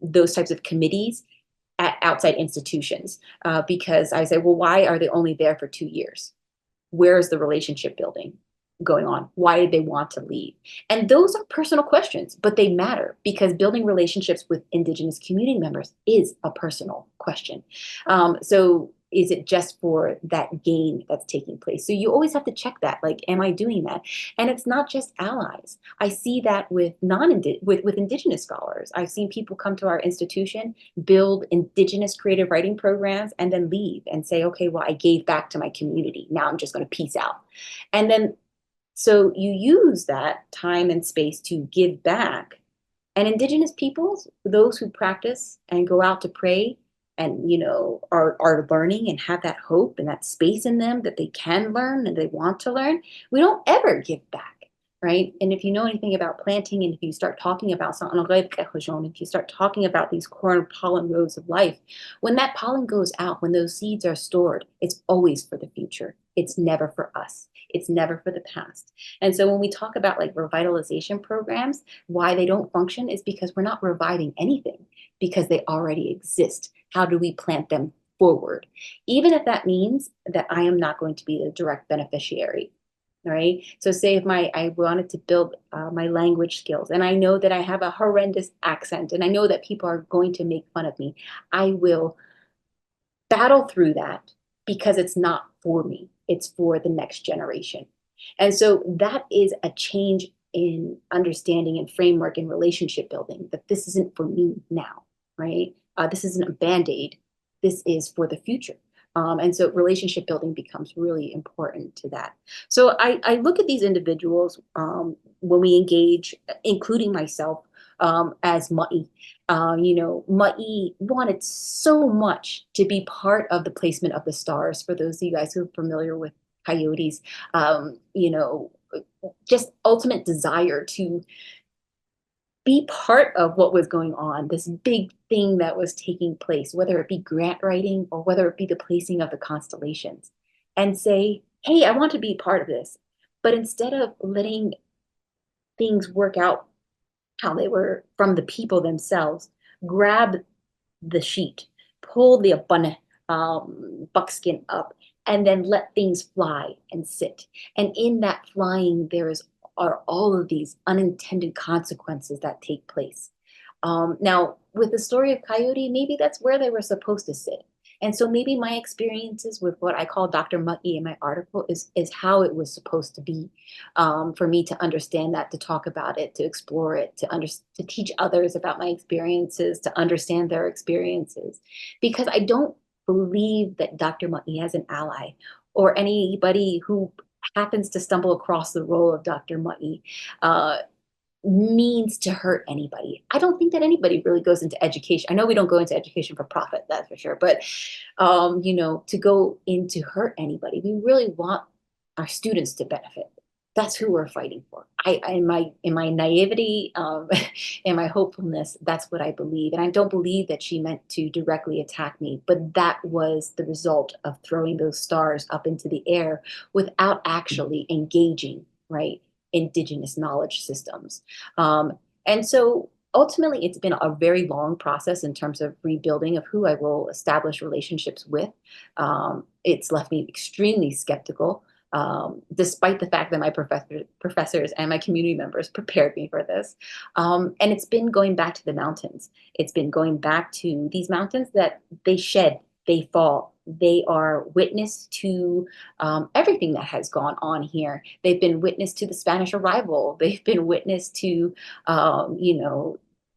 those types of committees at outside institutions, because I say, well, why are they only there for 2 years? Where's the relationship building going on? Why did they want to leave? And those are personal questions, but they matter, because building relationships with Indigenous community members is a personal question. So is it just for that gain that's taking place? So you always have to check that, like, am I doing that? And it's not just allies. I see that with with Indigenous scholars. I've seen people come to our institution, build Indigenous creative writing programs, and then leave and say, okay, well, I gave back to my community. Now I'm just going to peace out. And then so you use that time and space to give back. And Indigenous peoples, those who practice and go out to pray and, are learning and have that hope and that space in them that they can learn and they want to learn, we don't ever give back, right? And if you know anything about planting, and if you start talking about if you start talking about these corn pollen rows of life, when that pollen goes out, when those seeds are stored, it's always for the future. It's never for us. It's never for the past. And so when we talk about like revitalization programs, why they don't function is because we're not reviving anything, because they already exist. How do we plant them forward? Even if that means that I am not going to be the direct beneficiary. All right. So say if I wanted to build my language skills, and I know that I have a horrendous accent, and I know that people are going to make fun of me, I will battle through that, because it's not for me. It's for the next generation. And so that is a change in understanding and framework and relationship building, that this isn't for me now, right? This isn't a Band-Aid. This is for the future. And so relationship building becomes really important to that. So I look at these individuals when we engage, including myself, as Ma'i. Ma'i wanted so much to be part of the placement of the stars. For those of you guys who are familiar with coyotes, just ultimate desire to be part of what was going on, this big thing that was taking place, whether it be grant writing or whether it be the placing of the constellations, and say, hey, I want to be part of this. But instead of letting things work out how they were from the people themselves, grab the sheet, pull the abundant buckskin up, and then let things fly and sit. And in that flying, are all of these unintended consequences that take place. Now, with the story of Coyote, maybe that's where they were supposed to sit. And so maybe my experiences with what I call Dr. Ma'i in my article is how it was supposed to be, for me to understand that, to talk about it, to explore it, to teach others about my experiences, to understand their experiences. Because I don't believe that Dr. Ma'i has an ally, or anybody who happens to stumble across the role of Dr. Ma'i means to hurt anybody. I don't think that anybody really goes into education. I know we don't go into education for profit, that's for sure. But to go in to hurt anybody, we really want our students to benefit. That's who we're fighting for. In my naivety, in my hopefulness, that's what I believe. And I don't believe that she meant to directly attack me, but that was the result of throwing those stars up into the air without actually engaging, right, Indigenous knowledge systems. And so ultimately, it's been a very long process in terms of rebuilding of who I will establish relationships with. It's left me extremely skeptical, despite the fact that my professors and my community members prepared me for this. And it's been going back to the mountains. It's been going back to these mountains that they shed, they fall. They are witness to everything that has gone on here. They've been witness to the Spanish arrival. They've been witness to,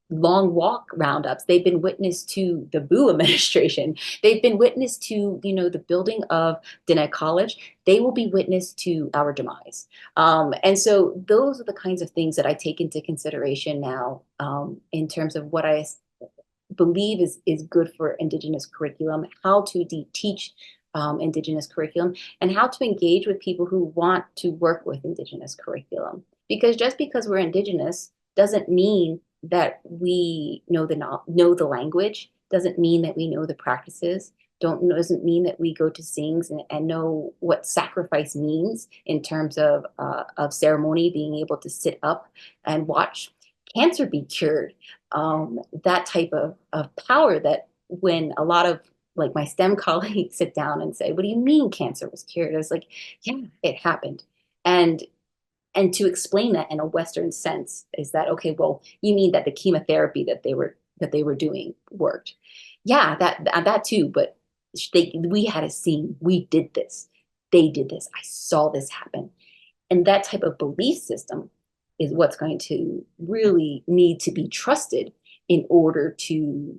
long walk roundups. They've been witness to the Boo administration. They've been witness to, the building of Diné College. They will be witness to our demise. And so those are the kinds of things that I take into consideration now, in terms of what I believe is good for Indigenous curriculum, how to teach Indigenous curriculum, and how to engage with people who want to work with Indigenous curriculum. Because just because we're Indigenous doesn't mean that we know the language, doesn't mean that we know the practices, doesn't mean that we go to sings and know what sacrifice means in terms of ceremony, being able to sit up and watch cancer be cured. That type of power that when a lot of like my STEM colleagues sit down and say, what do you mean cancer was cured? I was like, yeah, it happened. And to explain that in a Western sense is that, okay, well, you mean that the chemotherapy that they were doing worked. Yeah, that too, but we had a scene. We did this. They did this. I saw this happen. And that type of belief system is what's going to really need to be trusted in order to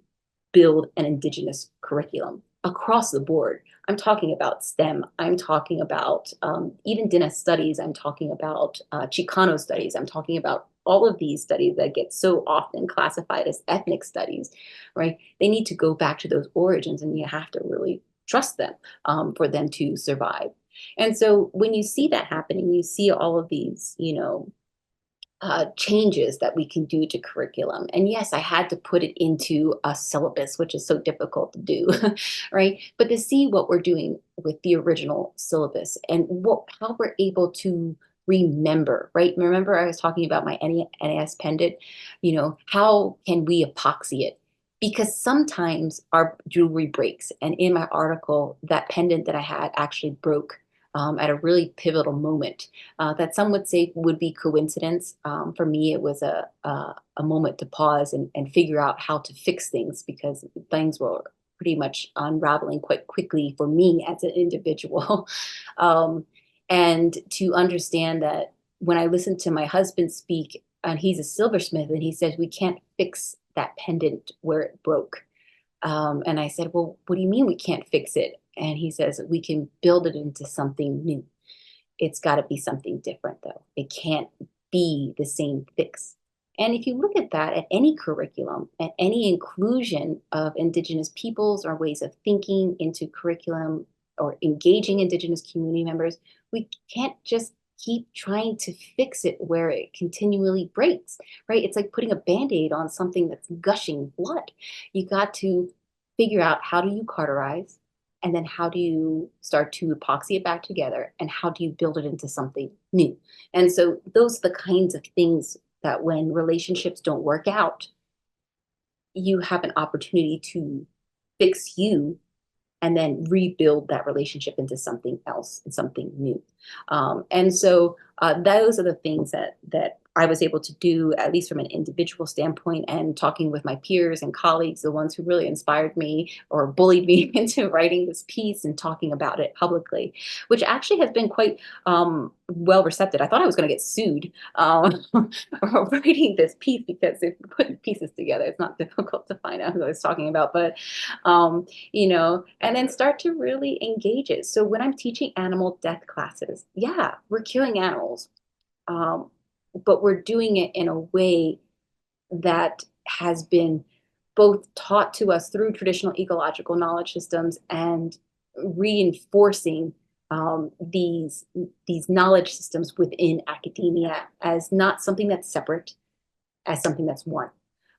build an Indigenous curriculum across the board. I'm talking about STEM. I'm talking about even Diné studies. I'm talking about Chicano studies. I'm talking about all of these studies that get so often classified as ethnic studies, right? They need to go back to those origins, and you have to really trust them for them to survive. And so when you see that happening, you see all of these, changes that we can do to curriculum. And yes, I had to put it into a syllabus, which is so difficult to do, right? But to see what we're doing with the original syllabus and how we're able to remember, right? Remember I was talking about my NAS pendant, how can we epoxy it? Because sometimes our jewelry breaks. And in my article, that pendant that I had actually broke at a really pivotal moment that some would say would be coincidence. For me, it was a moment to pause and figure out how to fix things, because things were pretty much unraveling quite quickly for me as an individual. And to understand that when I listened to my husband speak, and he's a silversmith, and he says, we can't fix that pendant where it broke. And I said, well, what do you mean we can't fix it? And he says, we can build it into something new. It's got to be something different, though. It can't be the same fix. And if you look at that at any curriculum, at any inclusion of Indigenous peoples or ways of thinking into curriculum or engaging Indigenous community members, we can't just keep trying to fix it where it continually breaks, right? It's like putting a Band-Aid on something that's gushing blood. You got to figure out, how do you cauterize? And then how do you start to epoxy it back together? And how do you build it into something new? And so those are the kinds of things that when relationships don't work out, you have an opportunity to fix you and then rebuild that relationship into something else and something new. And so those are the things that I was able to do, at least from an individual standpoint, and talking with my peers and colleagues, the ones who really inspired me or bullied me into writing this piece and talking about it publicly, which actually has been quite well received. I thought I was going to get sued for writing this piece, because if you put pieces together, it's not difficult to find out who I was talking about. But and then start to really engage it. So when I'm teaching animal death classes, yeah, we're killing animals, but we're doing it in a way that has been both taught to us through traditional ecological knowledge systems and reinforcing these knowledge systems within academia as not something that's separate, as something that's one.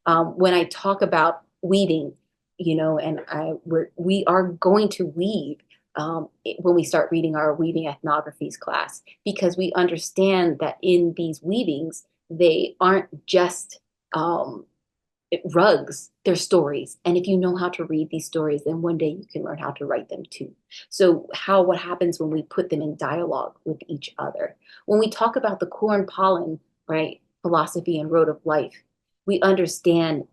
When I talk about weaving, and we are going to weave when we start reading our weaving ethnographies class, because we understand that in these weavings, they aren't just rugs, they're stories. And if you know how to read these stories, then one day you can learn how to write them too. So what happens when we put them in dialogue with each other? When we talk about the corn pollen, right, philosophy and road of life, we understand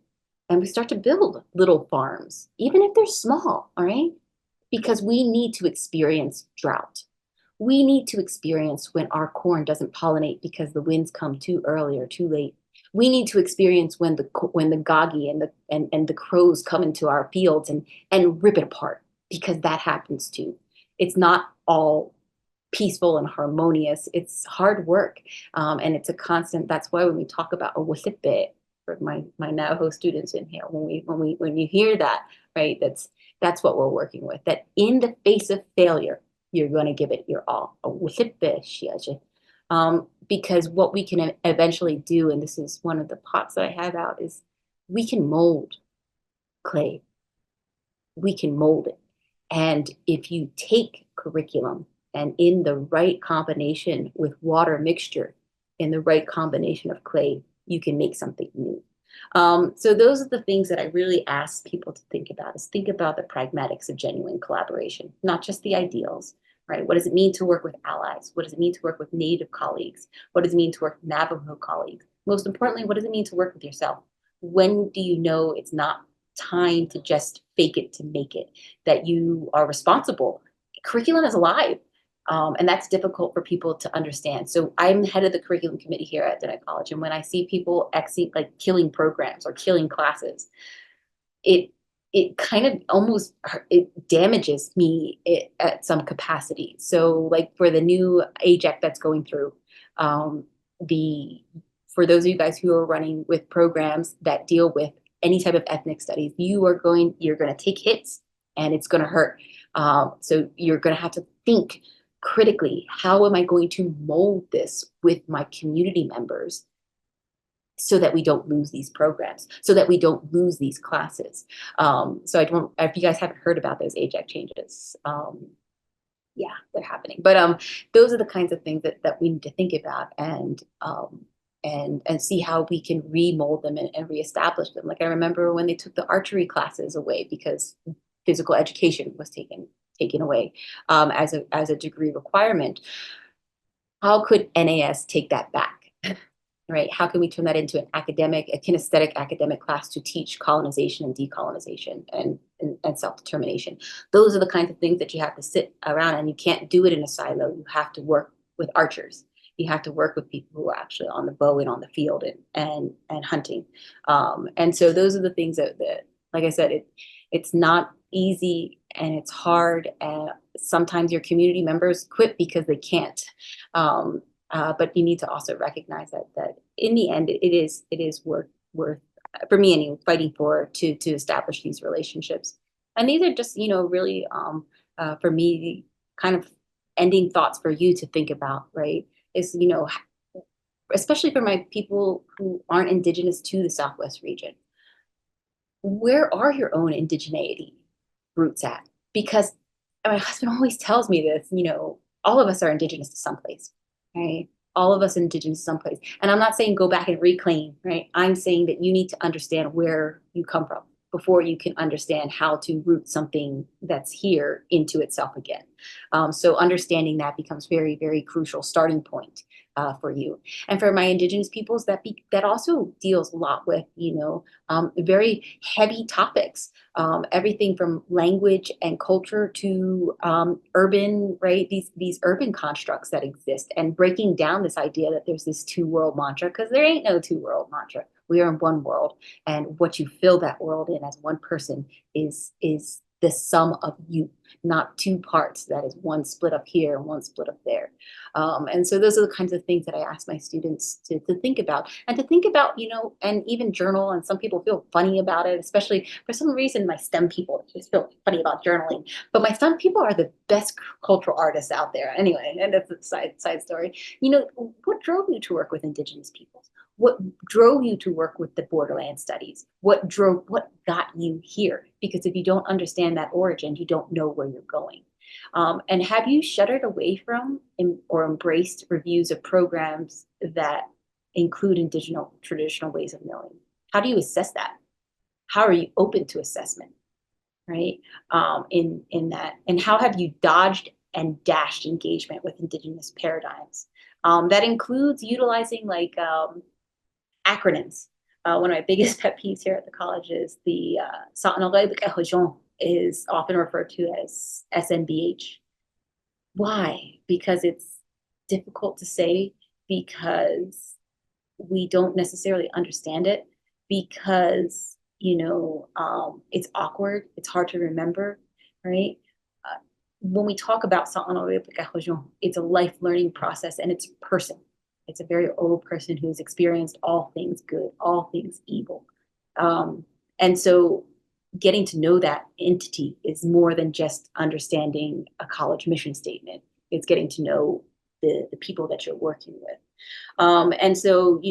and we start to build little farms, even if they're small, all right? Because we need to experience drought. We need to experience when our corn doesn't pollinate because the winds come too early or too late. we need to experience when the goggy and the crows come into our fields and rip it apart, because that happens too. It's not all peaceful and harmonious. It's hard work, and it's a constant. That's why when we talk about a wasipe, for my Navajo students in here, when you hear that, right, that's what we're working with. That in the face of failure, you're going to give it your all. A wasipe shiaje. Because what we can eventually do, and this is one of the pots that I have out, is we can mold clay. We can mold it. And if you take curriculum and in the right combination with water mixture, in the right combination of clay, you can make something new. So those are the things that I really ask people to think about, is think about the pragmatics of genuine collaboration, not just the ideals, right? What does it mean to work with allies? What does it mean to work with Native colleagues? What does it mean to work with Navajo colleagues? Most importantly, what does it mean to work with yourself? When do you know it's not time to just fake it to make it, that you are responsible? Curriculum is alive. And that's difficult for people to understand. So I'm head of the curriculum committee here at Diné College. And when I see people like killing programs or killing classes, it kind of almost, it damages me at some capacity. So like for the new AJEC that's going through, for those of you guys who are running with programs that deal with any type of ethnic studies, you're going to take hits and it's going to hurt. So you're going to have to think critically, how am I going to mold this with my community members so that we don't lose these programs, so that we don't lose these classes. So if you guys haven't heard about those AJEC changes, yeah, they're happening. But those are the kinds of things that we need to think about and see how we can remold them and reestablish them. Like I remember when they took the archery classes away because physical education was taken away as a degree requirement. How could NAS take that back? Right? How can we turn that into a kinesthetic academic class to teach colonization and decolonization and self-determination? Those are the kinds of things that you have to sit around, and you can't do it in a silo. You have to work with archers. You have to work with people who are actually on the bow and on the field and hunting. And so those are the things that like I said, it's not easy and it's hard. And sometimes your community members quit because they can't. But you need to also recognize that in the end, it is worth for me anyway, fighting to establish these relationships. And these are just really for me kind of ending thoughts for you to think about, right? Is especially for my people who aren't indigenous to the Southwest region, where are your own indigeneity roots at? Because my husband always tells me this, all of us are indigenous to someplace, right? All of us are indigenous to someplace. And I'm not saying go back and reclaim, right? I'm saying that you need to understand where you come from before you can understand how to root something that's here into itself again. So understanding that becomes very, very crucial starting point for you. And for my indigenous peoples, that also deals a lot with, very heavy topics, everything from language and culture to urban, right? These urban constructs that exist, and breaking down this idea that there's this two world mantra, because there ain't no two world mantra. We are in one world, and what you fill that world in as one person is the sum of you, not two parts that is one split up here and one split up there. And so those are the kinds of things that I ask my students to think about, and to think about, and even journal. And some people feel funny about it, especially for some reason, my STEM people just feel funny about journaling. But my STEM people are the best cultural artists out there anyway. And that's a side story. What drove you to work with Indigenous peoples? What drove you to work with the borderland studies? What got you here? Because if you don't understand that origin, you don't know where you're going. And have you shuttered away from or embraced reviews of programs that include Indigenous traditional ways of knowing? How do you assess that? How are you open to assessment, right? In that, and how have you dodged and dashed engagement with Indigenous paradigms? That includes utilizing acronyms. One of my biggest pet peeves here at the college is the is often referred to as SNBH. Why? Because it's difficult to say, because we don't necessarily understand it because, it's awkward, it's hard to remember, right? When we talk about it's a life learning process, and it's a person. It's a very old person who's experienced all things good, all things evil. And so getting to know that entity is more than just understanding a college mission statement. It's getting to know the people that you're working with. And so,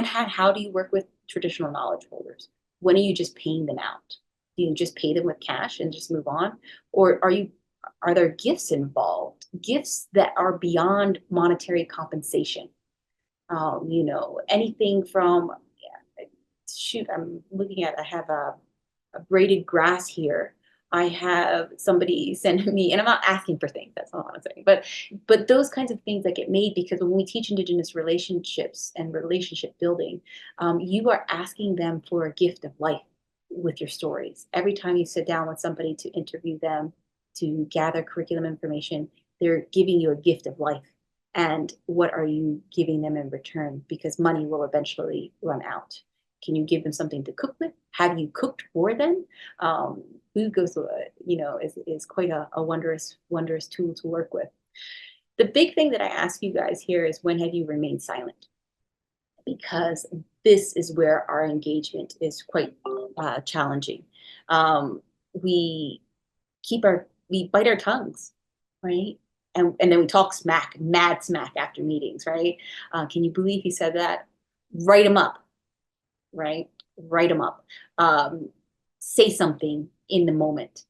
how do you work with traditional knowledge holders? When are you just paying them out? Do you just pay them with cash and just move on? Or are there gifts involved? Gifts that are beyond monetary compensation. Anything from, yeah, shoot, I have a braided grass here. I have somebody send me, and I'm not asking for things, that's all I'm saying, but those kinds of things that get made, because when we teach Indigenous relationships and relationship building, you are asking them for a gift of life with your stories. Every time you sit down with somebody to interview them, to gather curriculum information, they're giving you a gift of life. And what are you giving them in return? Because money will eventually run out. Can you give them something to cook with? Have you cooked for them? Food goes, is quite a wondrous, wondrous tool to work with. The big thing that I ask you guys here is, when have you remained silent? Because this is where our engagement is quite challenging. We we bite our tongues, right? And then we talk smack, mad smack after meetings, right? Can you believe he said that? Write him up, right? Write them up. Say something in the moment,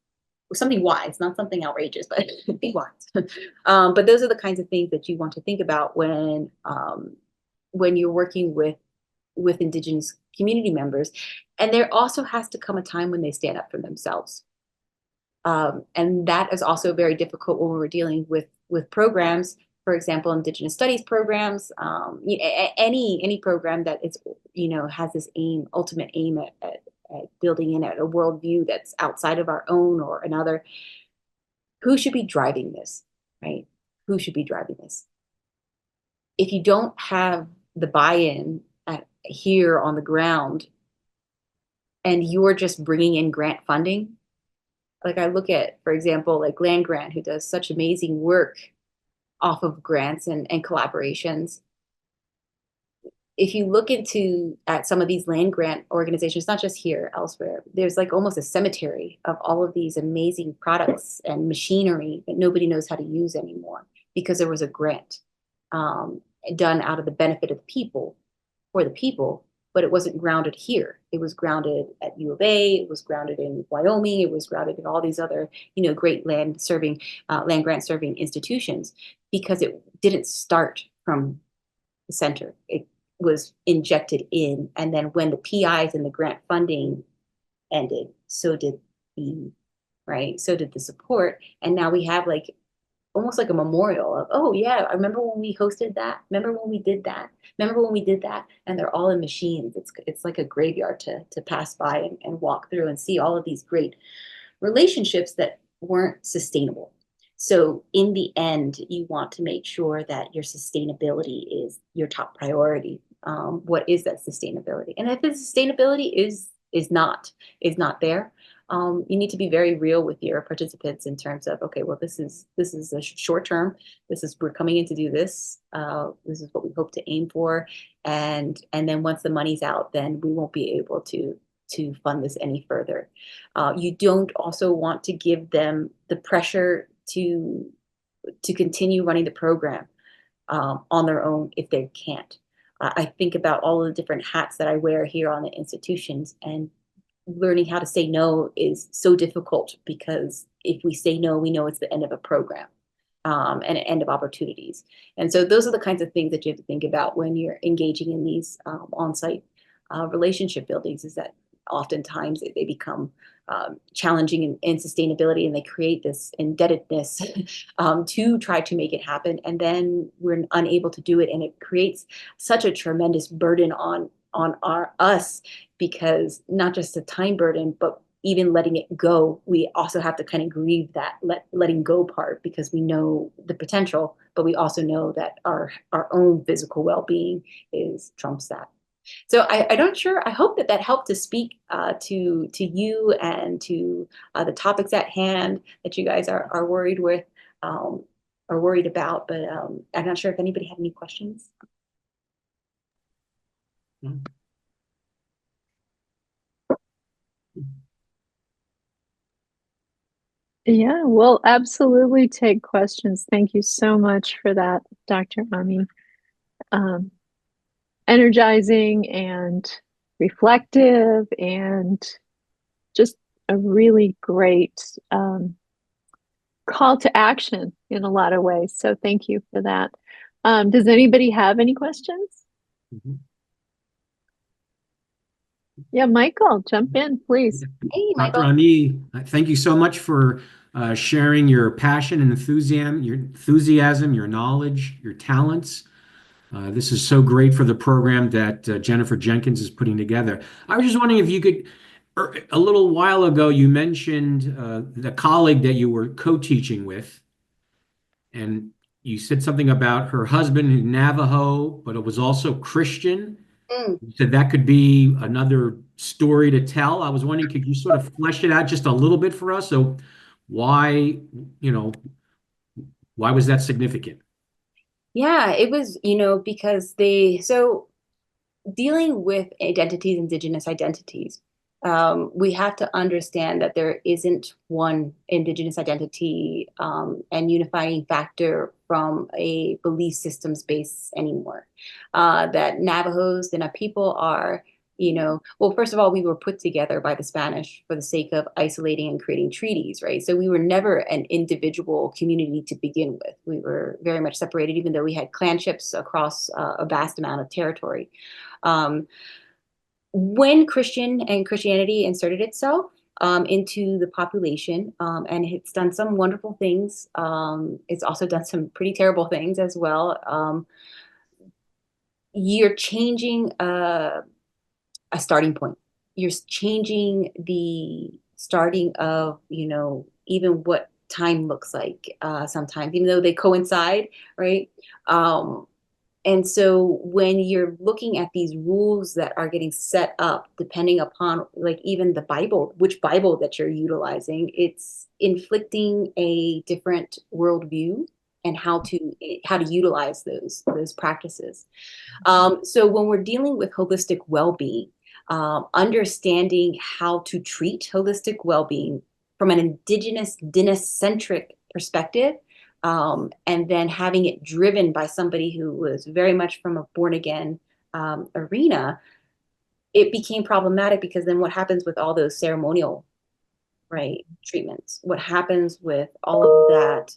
something wise, not something outrageous, but be wise. But those are the kinds of things that you want to think about when you're working with Indigenous community members. And there also has to come a time when they stand up for themselves. And that is also very difficult when we're dealing with programs. For example, Indigenous studies programs, any program that is, has this ultimate aim at building in a worldview that's outside of our own or another. Who should be driving this, right? Who should be driving this? If you don't have the buy-in here on the ground, and you're just bringing in grant funding, like I look at, for example, like Land Grant, who does such amazing work off of grants and collaborations. If you look at some of these land grant organizations, not just here, elsewhere, there's like almost a cemetery of all of these amazing products and machinery that nobody knows how to use anymore, because there was a grant done out of the benefit of the people, for the people, but it wasn't grounded here. It was grounded at U of A, it was grounded in Wyoming, it was grounded in all these other, great land grant serving institutions, because it didn't start from the center. It was injected in, and then when the PIs and the grant funding ended, so did the support. And now we have like almost like a memorial of, oh yeah, I remember when we hosted that, remember when we did that, and they're all in machines. It's like a graveyard to pass by and walk through and see all of these great relationships that weren't sustainable. So in the end, you want to make sure that your sustainability is your top priority. What is that sustainability? And if the sustainability is not there, you need to be very real with your participants in terms of, okay, well, this is a short term. We're coming in to do this. This is what we hope to aim for, and then once the money's out, then we won't be able to fund this any further. You don't also want to give them the pressure to continue running the program on their own if they can't. I think about all of the different hats that I wear here on the institutions, and learning how to say no is so difficult, because if we say no, we know it's the end of a program and an end of opportunities. And so those are the kinds of things that you have to think about when you're engaging in these on-site relationship buildings, is that oftentimes they become challenging in sustainability, and they create this indebtedness to try to make it happen. And then we're unable to do it. And it creates such a tremendous burden on us, because not just a time burden, but even letting it go, we also have to kind of grieve that letting go part, because we know the potential, but we also know that our own physical well-being is trumps that. So I'm not sure. I hope that helped to speak to you and to the topics at hand that you guys are worried with, or worried about. But I'm not sure if anybody had any questions. Yeah, we'll absolutely take questions. Thank you so much for that, Dr. Ami. Energizing and reflective, and just a really great call to action in a lot of ways. So thank you for that. Does anybody have any questions? Mhm. Yeah, Michael, jump in, please. Hey, Dr. Michael. Ami, thank you so much for sharing your passion and enthusiasm, your knowledge, your talents. This is so great for the program that Jennifer Jenkins is putting together. I was just wondering if you could, a little while ago, you mentioned the colleague that you were co-teaching with, and you said something about her husband who's Navajo, but it was also Christian. Mm. You said that could be another story to tell. I was wondering, could you sort of flesh it out just a little bit for us? So why, why was that significant? Yeah, it was, because so dealing with identities, Indigenous identities, we have to understand that there isn't one Indigenous identity and unifying factor from a belief systems base anymore. That Navajos and our people are, well, first of all, we were put together by the Spanish for the sake of isolating and creating treaties, right? So we were never an individual community to begin with. We were very much separated, even though we had clanships across a vast amount of territory. Um, when Christianity inserted itself into the population, and it's done some wonderful things, it's also done some pretty terrible things as well. You're changing a starting point. You're changing the starting of, even what time looks like sometimes, even though they coincide, right? Um, And so when you're looking at these rules that are getting set up, depending upon like even the Bible, which Bible that you're utilizing, it's inflicting a different worldview and how to utilize those practices. So when we're dealing with holistic well-being, understanding how to treat holistic well-being from an Indigenous, Diné-centric perspective, and then having it driven by somebody who was very much from a born again arena, it became problematic, because then what happens with all those ceremonial, right, treatments? What happens with all of that,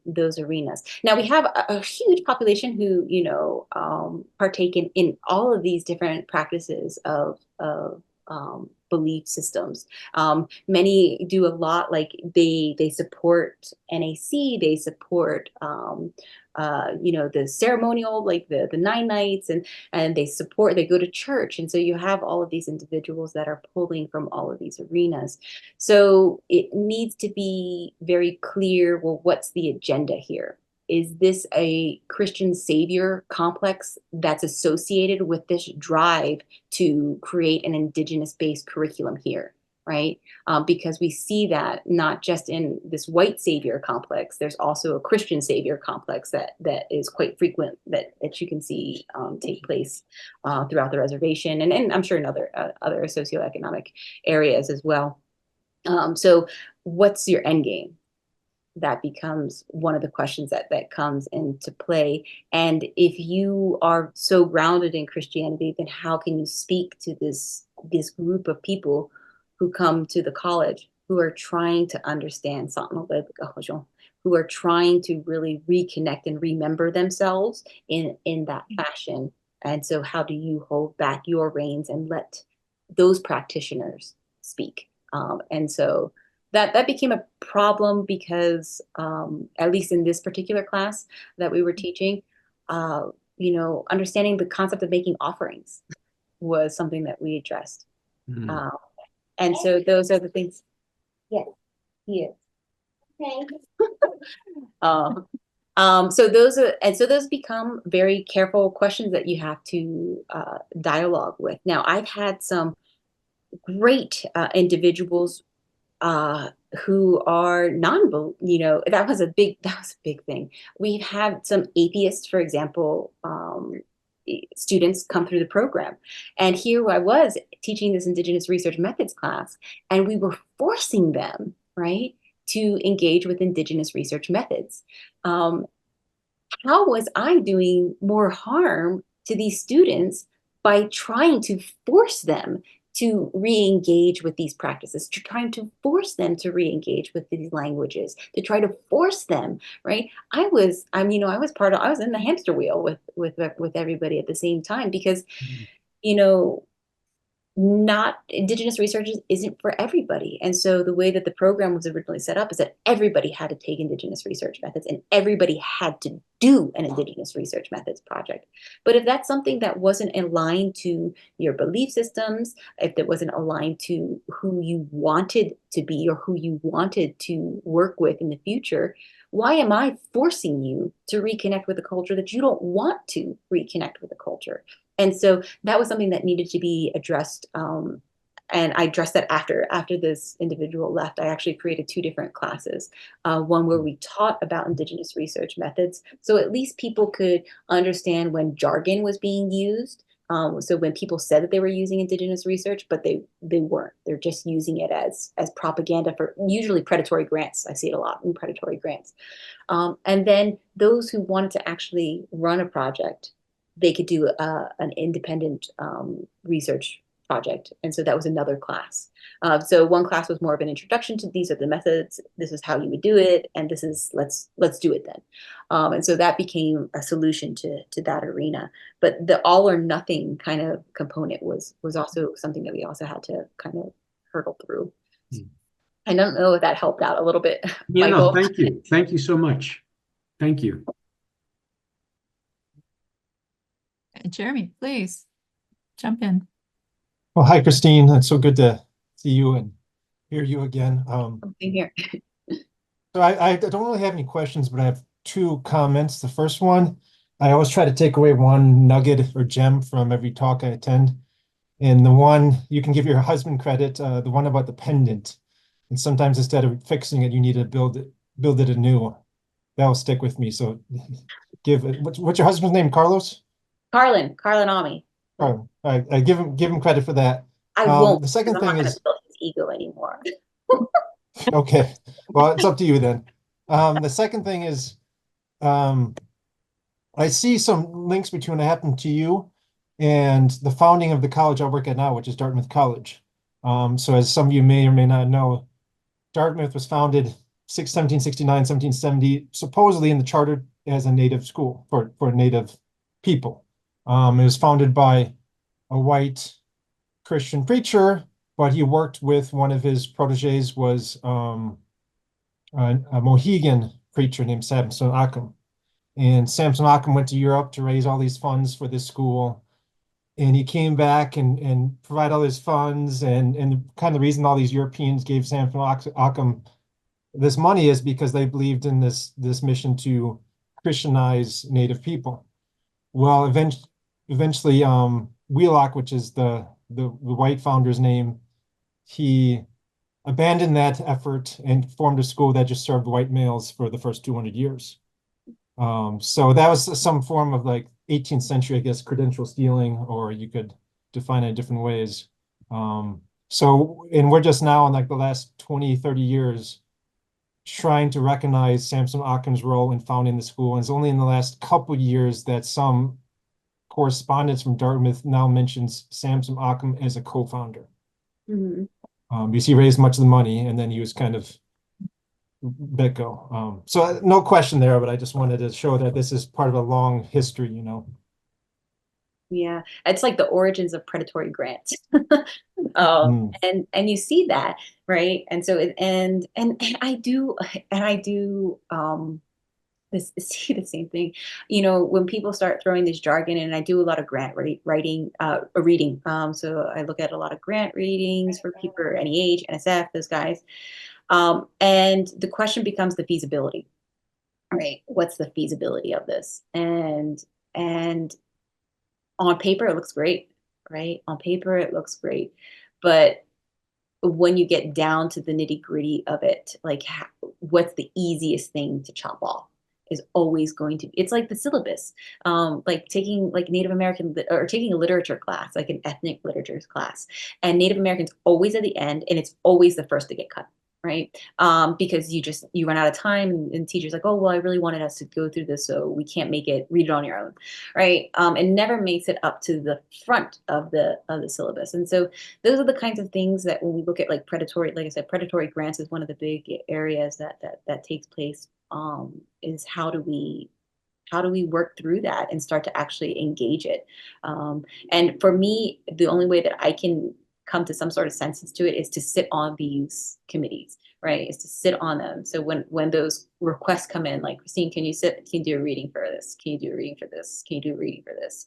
those arenas? Now we have a huge population who, partake in all of these different practices of belief systems. Many do a lot, like they support NAC, they support the ceremonial, like the 9 nights, and they go to church, and so you have all of these individuals that are pulling from all of these arenas. So it needs to be very clear, well, what's the agenda here? Is this a Christian savior complex that's associated with this drive to create an Indigenous-based curriculum here, right? Because we see that not just in this white savior complex, there's also a Christian savior complex that is quite frequent, that you can see take place throughout the reservation, and I'm sure in other socioeconomic areas as well. So what's your end game? That becomes one of the questions that comes into play. And if you are so grounded in Christianity, then how can you speak to this group of people who come to the college, who are trying to understand, who are trying to really reconnect and remember themselves in that fashion? And so how do you hold back your reins and let those practitioners speak? And so that became a problem, because at least in this particular class that we were teaching, understanding the concept of making offerings was something that we addressed. Mhm. Uh, And so those are the things. Yes, he is. Okay. So those become very careful questions that you have to dialogue with. Now, I've had some great individuals who are that was a big thing. We've had some atheists, for example, students come through the program, and here I was teaching this Indigenous research methods class, and we were forcing them, right, to engage with Indigenous research methods. Um, how was I doing more harm to these students by trying to force them to re-engage with these practices, to trying to force them to re-engage with these languages, to try to force them, right? I was in the hamster wheel with everybody at the same time because, you know, not Indigenous research isn't for everybody. And so the way that the program was originally set up is that everybody had to take Indigenous research methods and everybody had to do an Indigenous research methods project. But if that's something that wasn't aligned to your belief systems, if it wasn't aligned to who you wanted to be or who you wanted to work with in the future, why am I forcing you to reconnect with a culture that you don't want to reconnect with a culture? And so that was something that needed to be addressed. And I addressed that after this individual left. I actually created two different classes. One where we taught about Indigenous research methods, so at least people could understand when jargon was being used. So when people said that they were using Indigenous research, but they weren't. They're just using it as propaganda for usually predatory grants. I see it a lot in predatory grants. And then those who wanted to actually run a project, they could do an independent research project. And so that was another class. So one class was more of an introduction to these are the methods, this is how you would do it, and this is let's do it then. And so that became a solution to that arena. But the all or nothing kind of component was also something that we also had to kind of hurdle through. I don't know if that helped out a little bit, Yeah, Michael. no, thank you. Thank you so much. Thank you. Jeremy, please jump in. Well, hi, Christine. It's so good to see you and hear you again. Same here. So I don't really have any questions, but I have two comments. The first one, I always try to take away one nugget or gem from every talk I attend. And the one, you can give your husband credit, the one about the pendant. And sometimes instead of fixing it, you need to build it anew. That'll stick with me. So give it, what's your husband's name, Carlos? Carlin Ami. Oh, I give him credit for that. I won't. The second thing is build his ego anymore. okay. Well, it's up to you then. The second thing is, I see some links between what happened to you and the founding of the college I work at now, which is Dartmouth College. So as some of you may or may not know, Dartmouth was founded 1769, 1770, supposedly in the charter as a native school for native people. It was founded by a white Christian preacher, but he worked with one of his proteges was a Mohegan preacher named Samson Occam. And Samson Occam went to Europe to raise all these funds for this school. And he came back and provided all his funds. And kind of the reason all these Europeans gave Samson Occam this money is because they believed in this mission to Christianize native people. Well, eventually, Wheelock, which is the white founder's name, he abandoned that effort and formed a school that just served white males for the first 200 years. So that was some form of like 18th century, I guess, credential stealing, or you could define it in different ways. And we're just now in like the last 20, 30 years trying to recognize Samson Occam's role in founding the school. And it's only in the last couple of years that some correspondence from Dartmouth now mentions Samson Occam as a co-founder. Because he raised much of the money and then he was kind of let go. So no question there, but I just wanted to show that this is part of a long history, you know. Yeah, it's like the origins of predatory grants. And you see that, right? And so and I do see the same thing. When people start throwing this jargon, and I do a lot of grant writing, reading. So I look at a lot of grant readings for people any age, NSF, those guys. And the question becomes the feasibility, right? What's the feasibility of this? And on paper, it looks great, right? On paper, it looks great. But when you get down to the nitty gritty of it, like what's the easiest thing to chop off is always going to be, it's like the syllabus, like taking like Native American or taking a literature class, like an ethnic literatures class, and Native Americans always at the end, and it's always the first to get cut. Right. Because you run out of time, and teachers like, oh, well, I really wanted us to go through this, so we can't make it, read it on your own. Right. It never makes it up to the front of the syllabus. And so those are the kinds of things that when we look at like predatory, like I said, predatory grants is one of the big areas that takes place, is how do we work through that and start to actually engage it. And for me, the only way that I can come to some sort of sense to it is to sit on these committees, right? Is to sit on them. So when those requests come in, like, Christine, can you do a reading for this? Can you do a reading for this? Can you do a reading for this?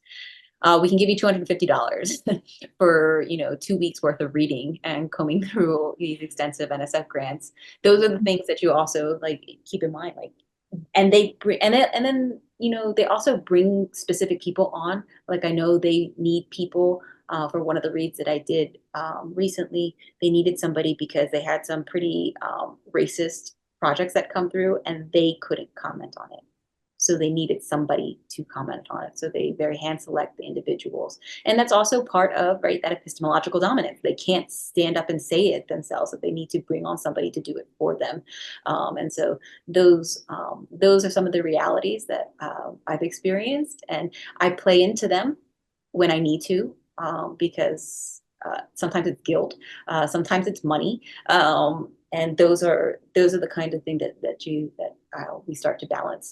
We can give you $250 for 2 weeks worth of reading and combing through these extensive NSF grants. Those are the things that you also like keep in mind, like, and they bring, and then they also bring specific people on. Like, I know they need people for one of the reads that I did recently. They needed somebody because they had some pretty racist projects that come through, and they couldn't comment on it. So they needed somebody to comment on it. So they very hand select the individuals. And that's also part of, right, that epistemological dominance. They can't stand up and say it themselves, that they need to bring on somebody to do it for them. And so those are some of the realities that I've experienced. And I play into them when I need to, because sometimes it's guilt, sometimes it's money. And those are the kind of thing that we start to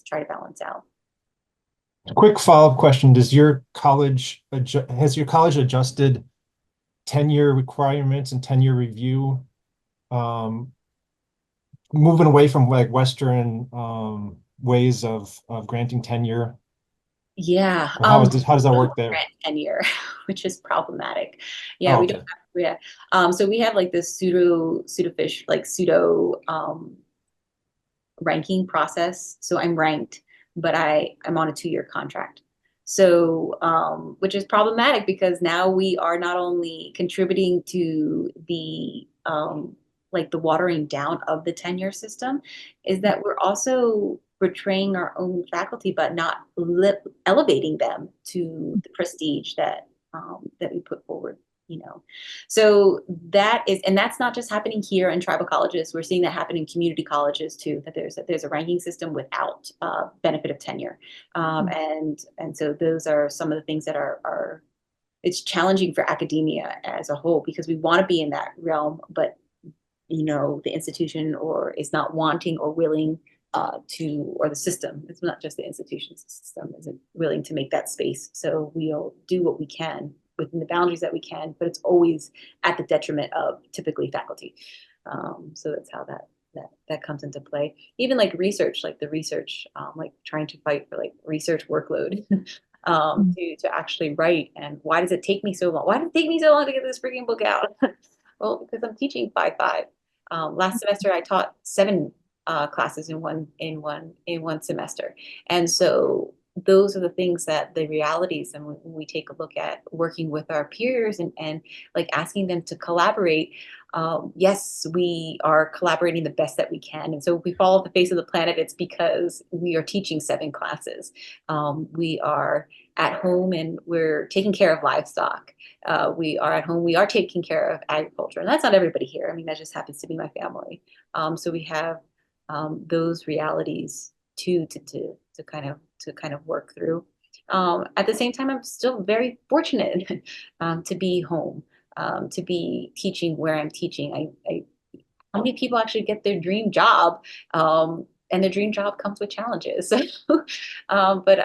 try to balance out. Quick follow-up question: has your college adjusted tenure requirements and tenure review, moving away from like Western ways of granting tenure? Yeah. How does that work there? Tenure, which is problematic. Yeah, Oh, we okay. don't have, yeah. So we have like this pseudo ranking process. So I'm ranked, but I'm on a 2-year contract. So, which is problematic because now we are not only contributing to the like the watering down of the tenure system, is that we're also portraying our own faculty, but not elevating them to the prestige that we put forward. So that's not just happening here in tribal colleges. We're seeing that happen in community colleges too, that there's a ranking system without benefit of tenure. And so those are some of the things that are it's challenging for academia as a whole, because we want to be in that realm, but the institution or is not wanting or willing or the system, it's not just the institution, system isn't willing to make that space. So we'll do what we can within the boundaries that we can, but it's always at the detriment of typically faculty. So that's how that comes into play. Even like research, like like trying to fight for like research workload to actually write. And why does it take me so long? Why did it take me so long to get this freaking book out? Well, because I'm teaching 5-5. Last semester I taught 7 classes in one semester, and so those are the things that the realities. And when we take a look at working with our peers and like asking them to collaborate, yes, we are collaborating the best that we can. And so if we fall off the face of the planet, it's because we are teaching 7 classes. We are at home and we're taking care of livestock. We are at home, we are taking care of agriculture. And that's not everybody here. I mean, that just happens to be my family. So we have those realities too to kind of work through. At the same time, I'm still very fortunate to be home, to be teaching where I'm teaching. How many people actually get their dream job? And the dream job comes with challenges. But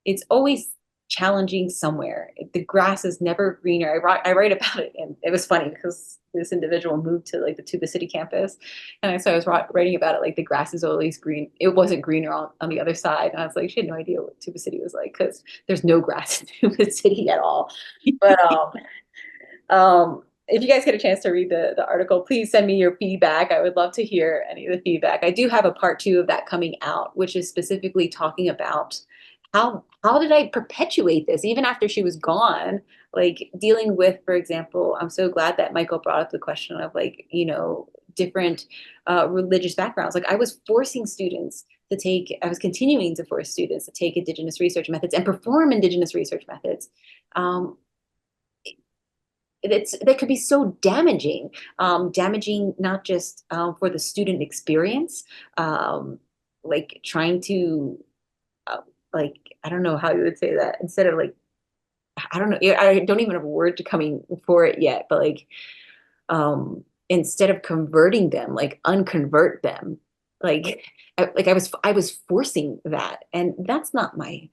it's always challenging somewhere. The grass is never greener. I write about it, and it was funny because this individual moved to like the Tuba City campus, and so I was writing about it like the grass is always green. It wasn't greener on the other side, and I was like, she had no idea what Tuba City was like because there's no grass in Tuba City at all. But if you guys get a chance to read the article, please send me your feedback. I would love to hear any of the feedback. I do have a part 2 of that coming out, which is specifically talking about how did I perpetuate this even after she was gone? Like dealing with, for example, I'm so glad that Michael brought up the question of like, you know, different religious backgrounds. Like I was forcing students to take, I was continuing to force students to take Indigenous research methods and perform Indigenous research methods. That could be so damaging, damaging not just for the student experience, like trying to, like, I don't know how you would say that instead of like, I don't know, I don't even have a word to coming for it yet, but like, instead of converting them, like unconvert them, like, I was forcing that, and that's not my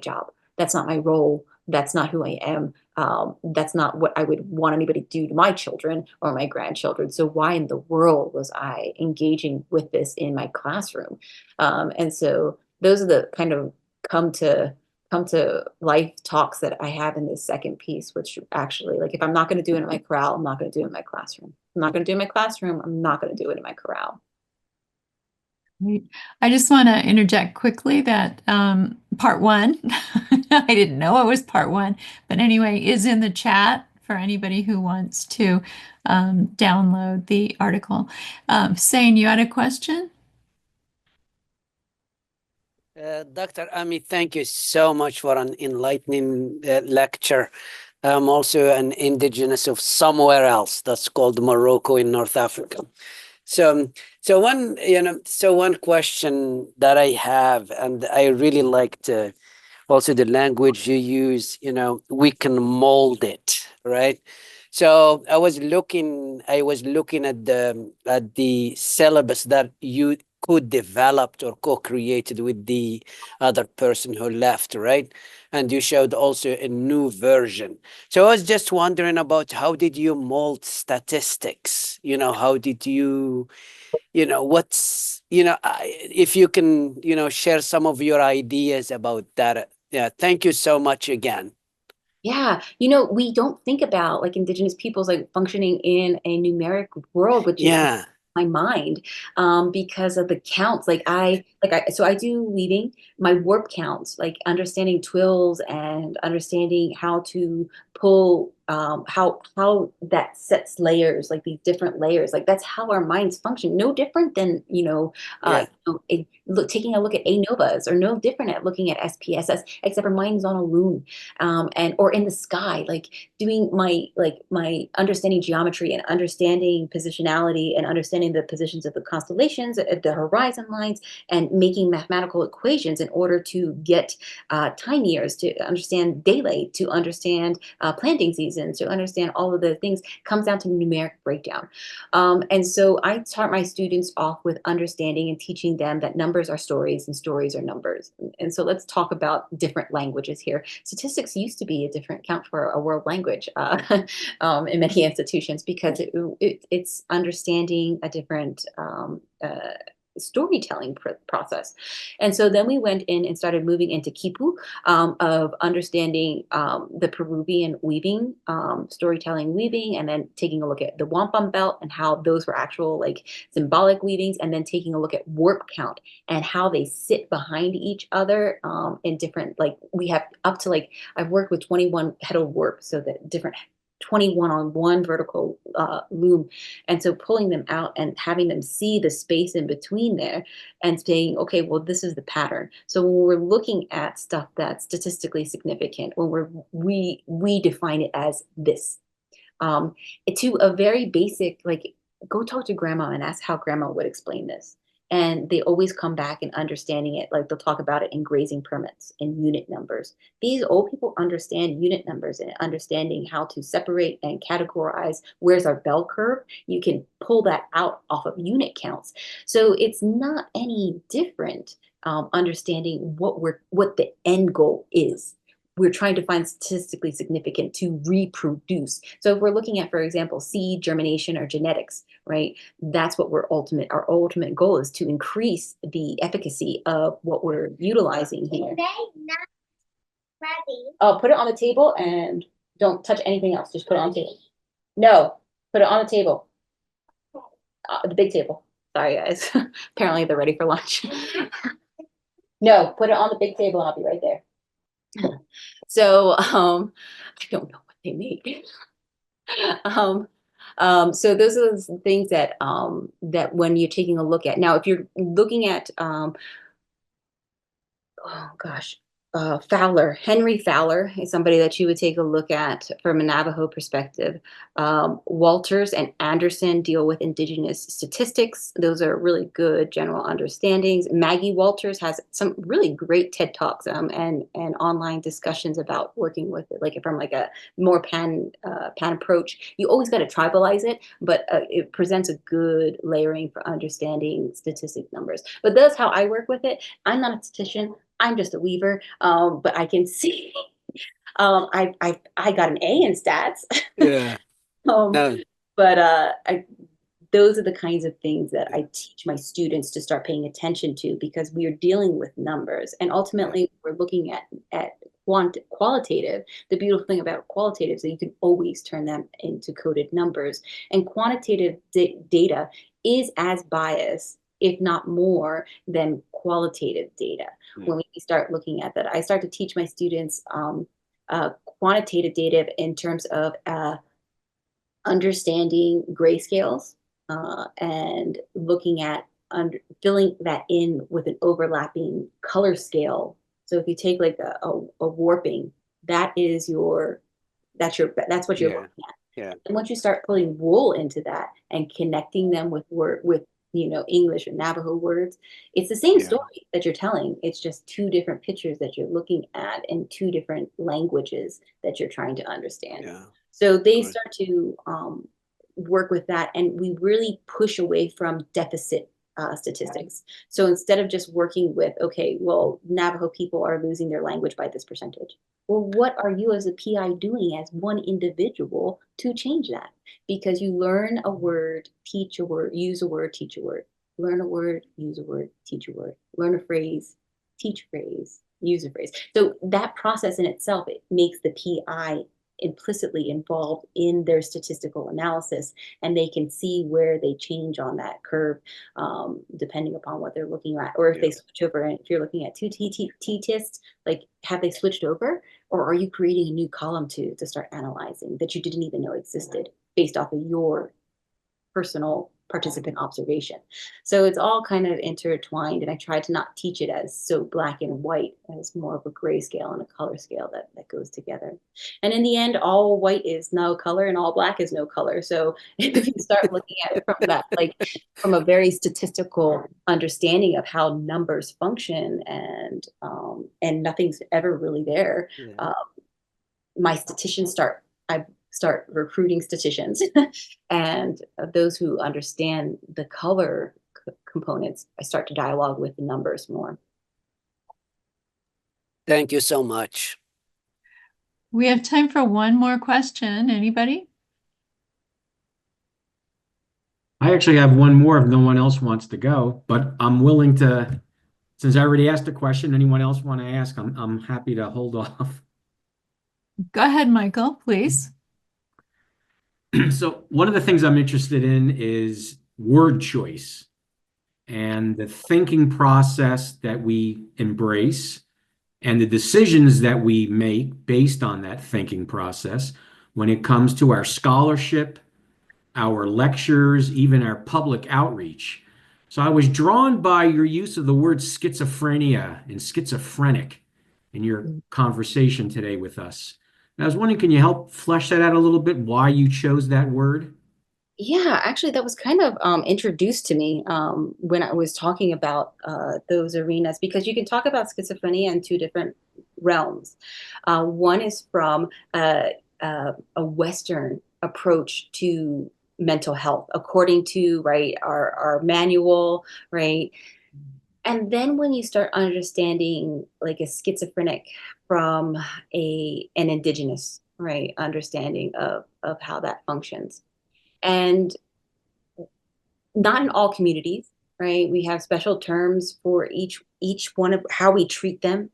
job. That's not my role. That's not who I am. That's not what I would want anybody to do to my children or my grandchildren. So why in the world was I engaging with this in my classroom? And so those are the kind of come to life talks that I have in this second piece, which actually, like, if I'm not going to do it in my corral, I'm not going to do it in my classroom. I'm not going to do it in my classroom. I'm not going to do it in my corral. Great. I just want to interject quickly that part 1, I didn't know it was part 1, but anyway, is in the chat for anybody who wants to download the article. Sane, you had a question? Dr. Ami, thank you so much for an enlightening lecture. I'm also an indigenous of somewhere else that's called Morocco in North Africa. So one question that I have, and I really liked also the language you use, we can mold it, right? So I was looking at the syllabus that you co-developed or co-created with the other person who left, right? And you showed also a new version. So I was just wondering about how did you mold statistics? How did you, if you can, share some of your ideas about that. Yeah, thank you so much again. Yeah, we don't think about like Indigenous peoples like functioning in a numeric world, which is my mind, because of the counts. So I do weaving, my warp counts, like understanding twills and understanding how to pull, how that sets layers, like these different layers. Like that's how our minds function. No different than taking a look at ANOVAs, or no different at looking at SPSS, except for mine's on a loom, or in the sky, like doing my understanding geometry and understanding positionality and understanding the positions of the constellations, the horizon lines, and making mathematical equations in order to get time years, to understand daylight, to understand planting seasons, to understand all of the things, comes down to numeric breakdown. And so I start my students off with understanding and teaching them that numbers are stories and stories are numbers. And so let's talk about different languages here. Statistics used to be a different count for a world language in many institutions, because it's understanding a different storytelling process. And so then we went in and started moving into Kipu, of understanding the Peruvian weaving, storytelling weaving, and then taking a look at the wampum belt and how those were actual like symbolic weavings, and then taking a look at warp count and how they sit behind each other in different, like we have up to like, I've worked with 21 petal warp, so that different 21 on one vertical loom. And so pulling them out and having them see the space in between there and saying, okay, well, this is the pattern. So when we're looking at stuff that's statistically significant, when we define it as this, to a very basic, like, go talk to grandma and ask how grandma would explain this. And they always come back in understanding it, like they'll talk about it in grazing permits and unit numbers. These old people understand unit numbers and understanding how to separate and categorize. Where's our bell curve? You can pull that out off of unit counts. So it's not any different understanding what the end goal is. we're trying to find statistically significant to reproduce. So if we're looking at, for example, seed germination or genetics, right? That's what our ultimate goal is, to increase the efficacy of what we're utilizing here. Oh, put it on the table and don't touch anything else. Just put it on the table. No, put it on the table. The big table. Sorry, guys. Apparently they're ready for lunch. No, put it on the big table and I'll be right there. So I don't know what they make. So those are the things that that when you're taking a look at. Now, if you're looking at oh gosh, Henry Fowler is somebody that you would take a look at from a Navajo perspective. Walters and Anderson deal with indigenous statistics. Those are really good general understandings. Maggie Walters has some really great TED Talks and online discussions about working with it, like from like a more pan approach. You always got to tribalize it, but it presents a good layering for understanding statistic numbers. But that's how I work with it. I'm not a statistician. I'm just a weaver, but I can see. I got an A in stats. Yeah. No. But those are the kinds of things that I teach my students to start paying attention to, because we are dealing with numbers, and ultimately we're looking at qualitative. The beautiful thing about qualitative is that you can always turn them into coded numbers, and quantitative data is as biased, if not more, than qualitative data. When we start looking at that, I start to teach my students quantitative data in terms of understanding grayscales and looking at filling that in with an overlapping color scale. So if you take like a warping, that's what you're looking at. Yeah. And once you start putting wool into that and connecting them with English or Navajo words, it's the same story that you're telling. It's just two different pictures that you're looking at in two different languages that you're trying to understand. Yeah. So they start to work with that, and we really push away from deficit statistics. So instead of just working with, okay, well, Navajo people are losing their language by this percentage. Well, what are you as a PI doing as one individual to change that? Because you learn a word, teach a word, use a word, teach a word. Learn a word, use a word, teach a word. Learn a phrase, teach a phrase, use a phrase. So that process in itself, it makes the PI implicitly involved in their statistical analysis, and they can see where they change on that curve depending upon what they're looking at, or if they switch over. And if you're looking at two t-tests, like, have they switched over, or are you creating a new column to start analyzing that you didn't even know existed based off of your personal participant observation? So it's all kind of intertwined, and I try to not teach it as so black and white, as more of a gray scale and a color scale that goes together. And in the end, all white is no color and all black is no color. So if you start looking at it from that, like from a very statistical understanding of how numbers function, and nothing's ever really there, my statisticians I start recruiting statisticians and those who understand the color components. I start to dialogue with the numbers more. Thank you so much. We have time for one more question. Anybody? I actually have one more if no one else wants to go, but I'm willing to, since I already asked a question, anyone else want to ask? I'm happy to hold off. Go ahead, Michael, please. So one of the things I'm interested in is word choice and the thinking process that we embrace and the decisions that we make based on that thinking process when it comes to our scholarship, our lectures, even our public outreach. So I was drawn by your use of the word schizophrenia and schizophrenic in your conversation today with us. And I was wondering, can you help flesh that out a little bit, why you chose that word? Yeah, actually, that was kind of introduced to me when I was talking about those arenas, because you can talk about schizophrenia in two different realms. One is from a Western approach to mental health, according to our manual, right? And then when you start understanding like a schizophrenic from an indigenous, right, understanding of how that functions. And not in all communities, right? We have special terms for each one of how we treat them,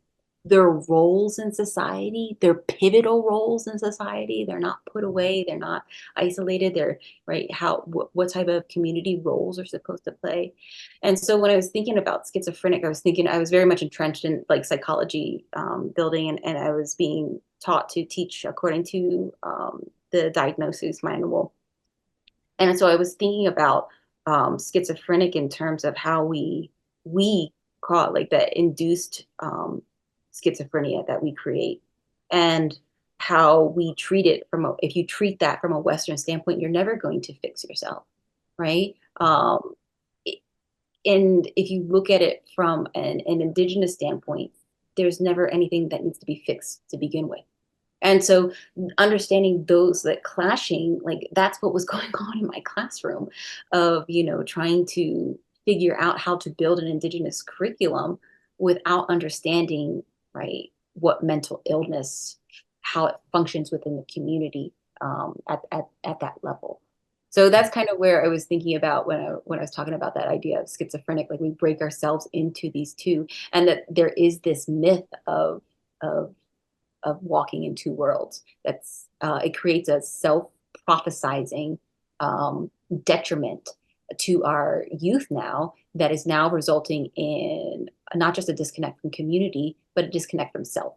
their roles in society, their pivotal roles in society. They're not put away, they're not isolated. They're right what type of community roles are supposed to play. And so when I was thinking about schizophrenic, I was thinking I was very much entrenched in like psychology building, and I was being taught to teach according to the diagnosis manual. And so I was thinking about schizophrenic in terms of how we call it like the induced schizophrenia that we create, and how we treat it if you treat that from a Western standpoint, you're never going to fix yourself, right? And if you look at it from an indigenous standpoint, there's never anything that needs to be fixed to begin with. And so understanding those that clashing, like that's what was going on in my classroom of, trying to figure out how to build an indigenous curriculum without understanding, right, what mental illness, how it functions within the community at that level. So that's kind of where I was thinking about when I was talking about that idea of schizophrenic, like we break ourselves into these two, and that there is this myth of walking in two worlds. That's it creates a self-prophesizing detriment to our youth now that is now resulting in not just a disconnect from community, but a disconnect from self.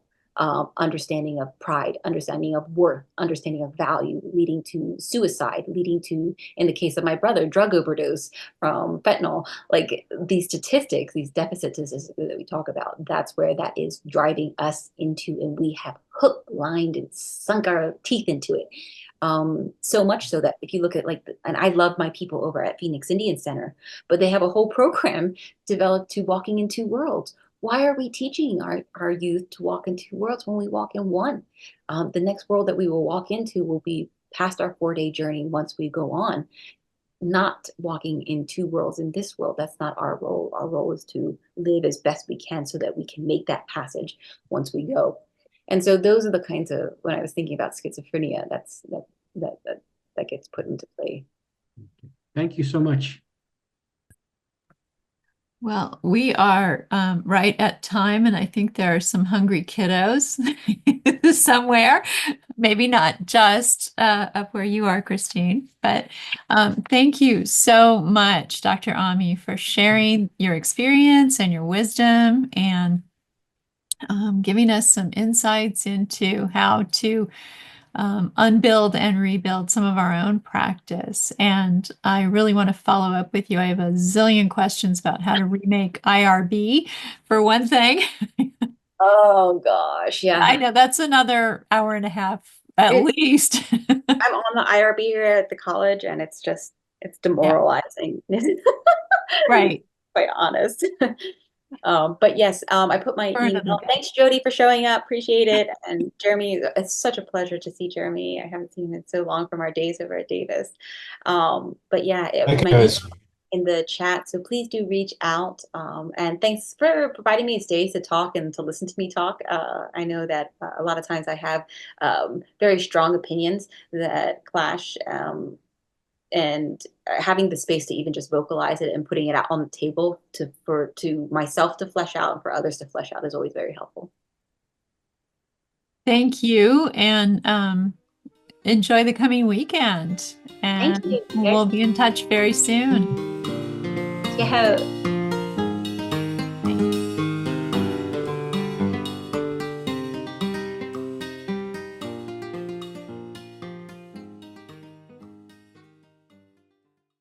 Understanding of pride, understanding of worth, understanding of value, leading to suicide, leading to, in the case of my brother, drug overdose from fentanyl. Like these statistics, these deficit statistics that we talk about, that's where that is driving us into, and we have hooked, lined, and sunk our teeth into it. So much so that if you look at and I love my people over at Phoenix Indian Center, but they have a whole program developed to walking in two worlds. Why are we teaching our youth to walk in two worlds when we walk in one? The next world that we will walk into will be past our 4-day journey once we go on, not walking in two worlds in this world. That's not our role. Our role is to live as best we can so that we can make that passage once we go. And so those are the kinds of, when I was thinking about schizophrenia, that gets put into play. Thank you so much. Well, we are right at time, and I think there are some hungry kiddos somewhere. Maybe not just up where you are, Christine, but thank you so much, Dr. Ami, for sharing your experience and your wisdom and giving us some insights into how to unbuild and rebuild some of our own practice. And I really want to follow up with you. I have a zillion questions about how to remake IRB, for one thing. Oh gosh, yeah. I know that's another hour and a half at least. I'm on the IRB here at the college, and it's demoralizing. Right. Quite honest. But yes, I put my email. Thanks, Jody, for showing up. Appreciate it. And Jeremy, it's such a pleasure to see Jeremy. I haven't seen him in so long from our days over at Davis. But yeah, it was my email in the chat. So please do reach out. And thanks for providing me a space to talk and to listen to me talk. I know that a lot of times I have very strong opinions that clash. And having the space to even just vocalize it and putting it out on the table to myself to flesh out and for others to flesh out is always very helpful. Thank you, and enjoy the coming weekend. And Thank you. We'll be in touch very soon. Yeah.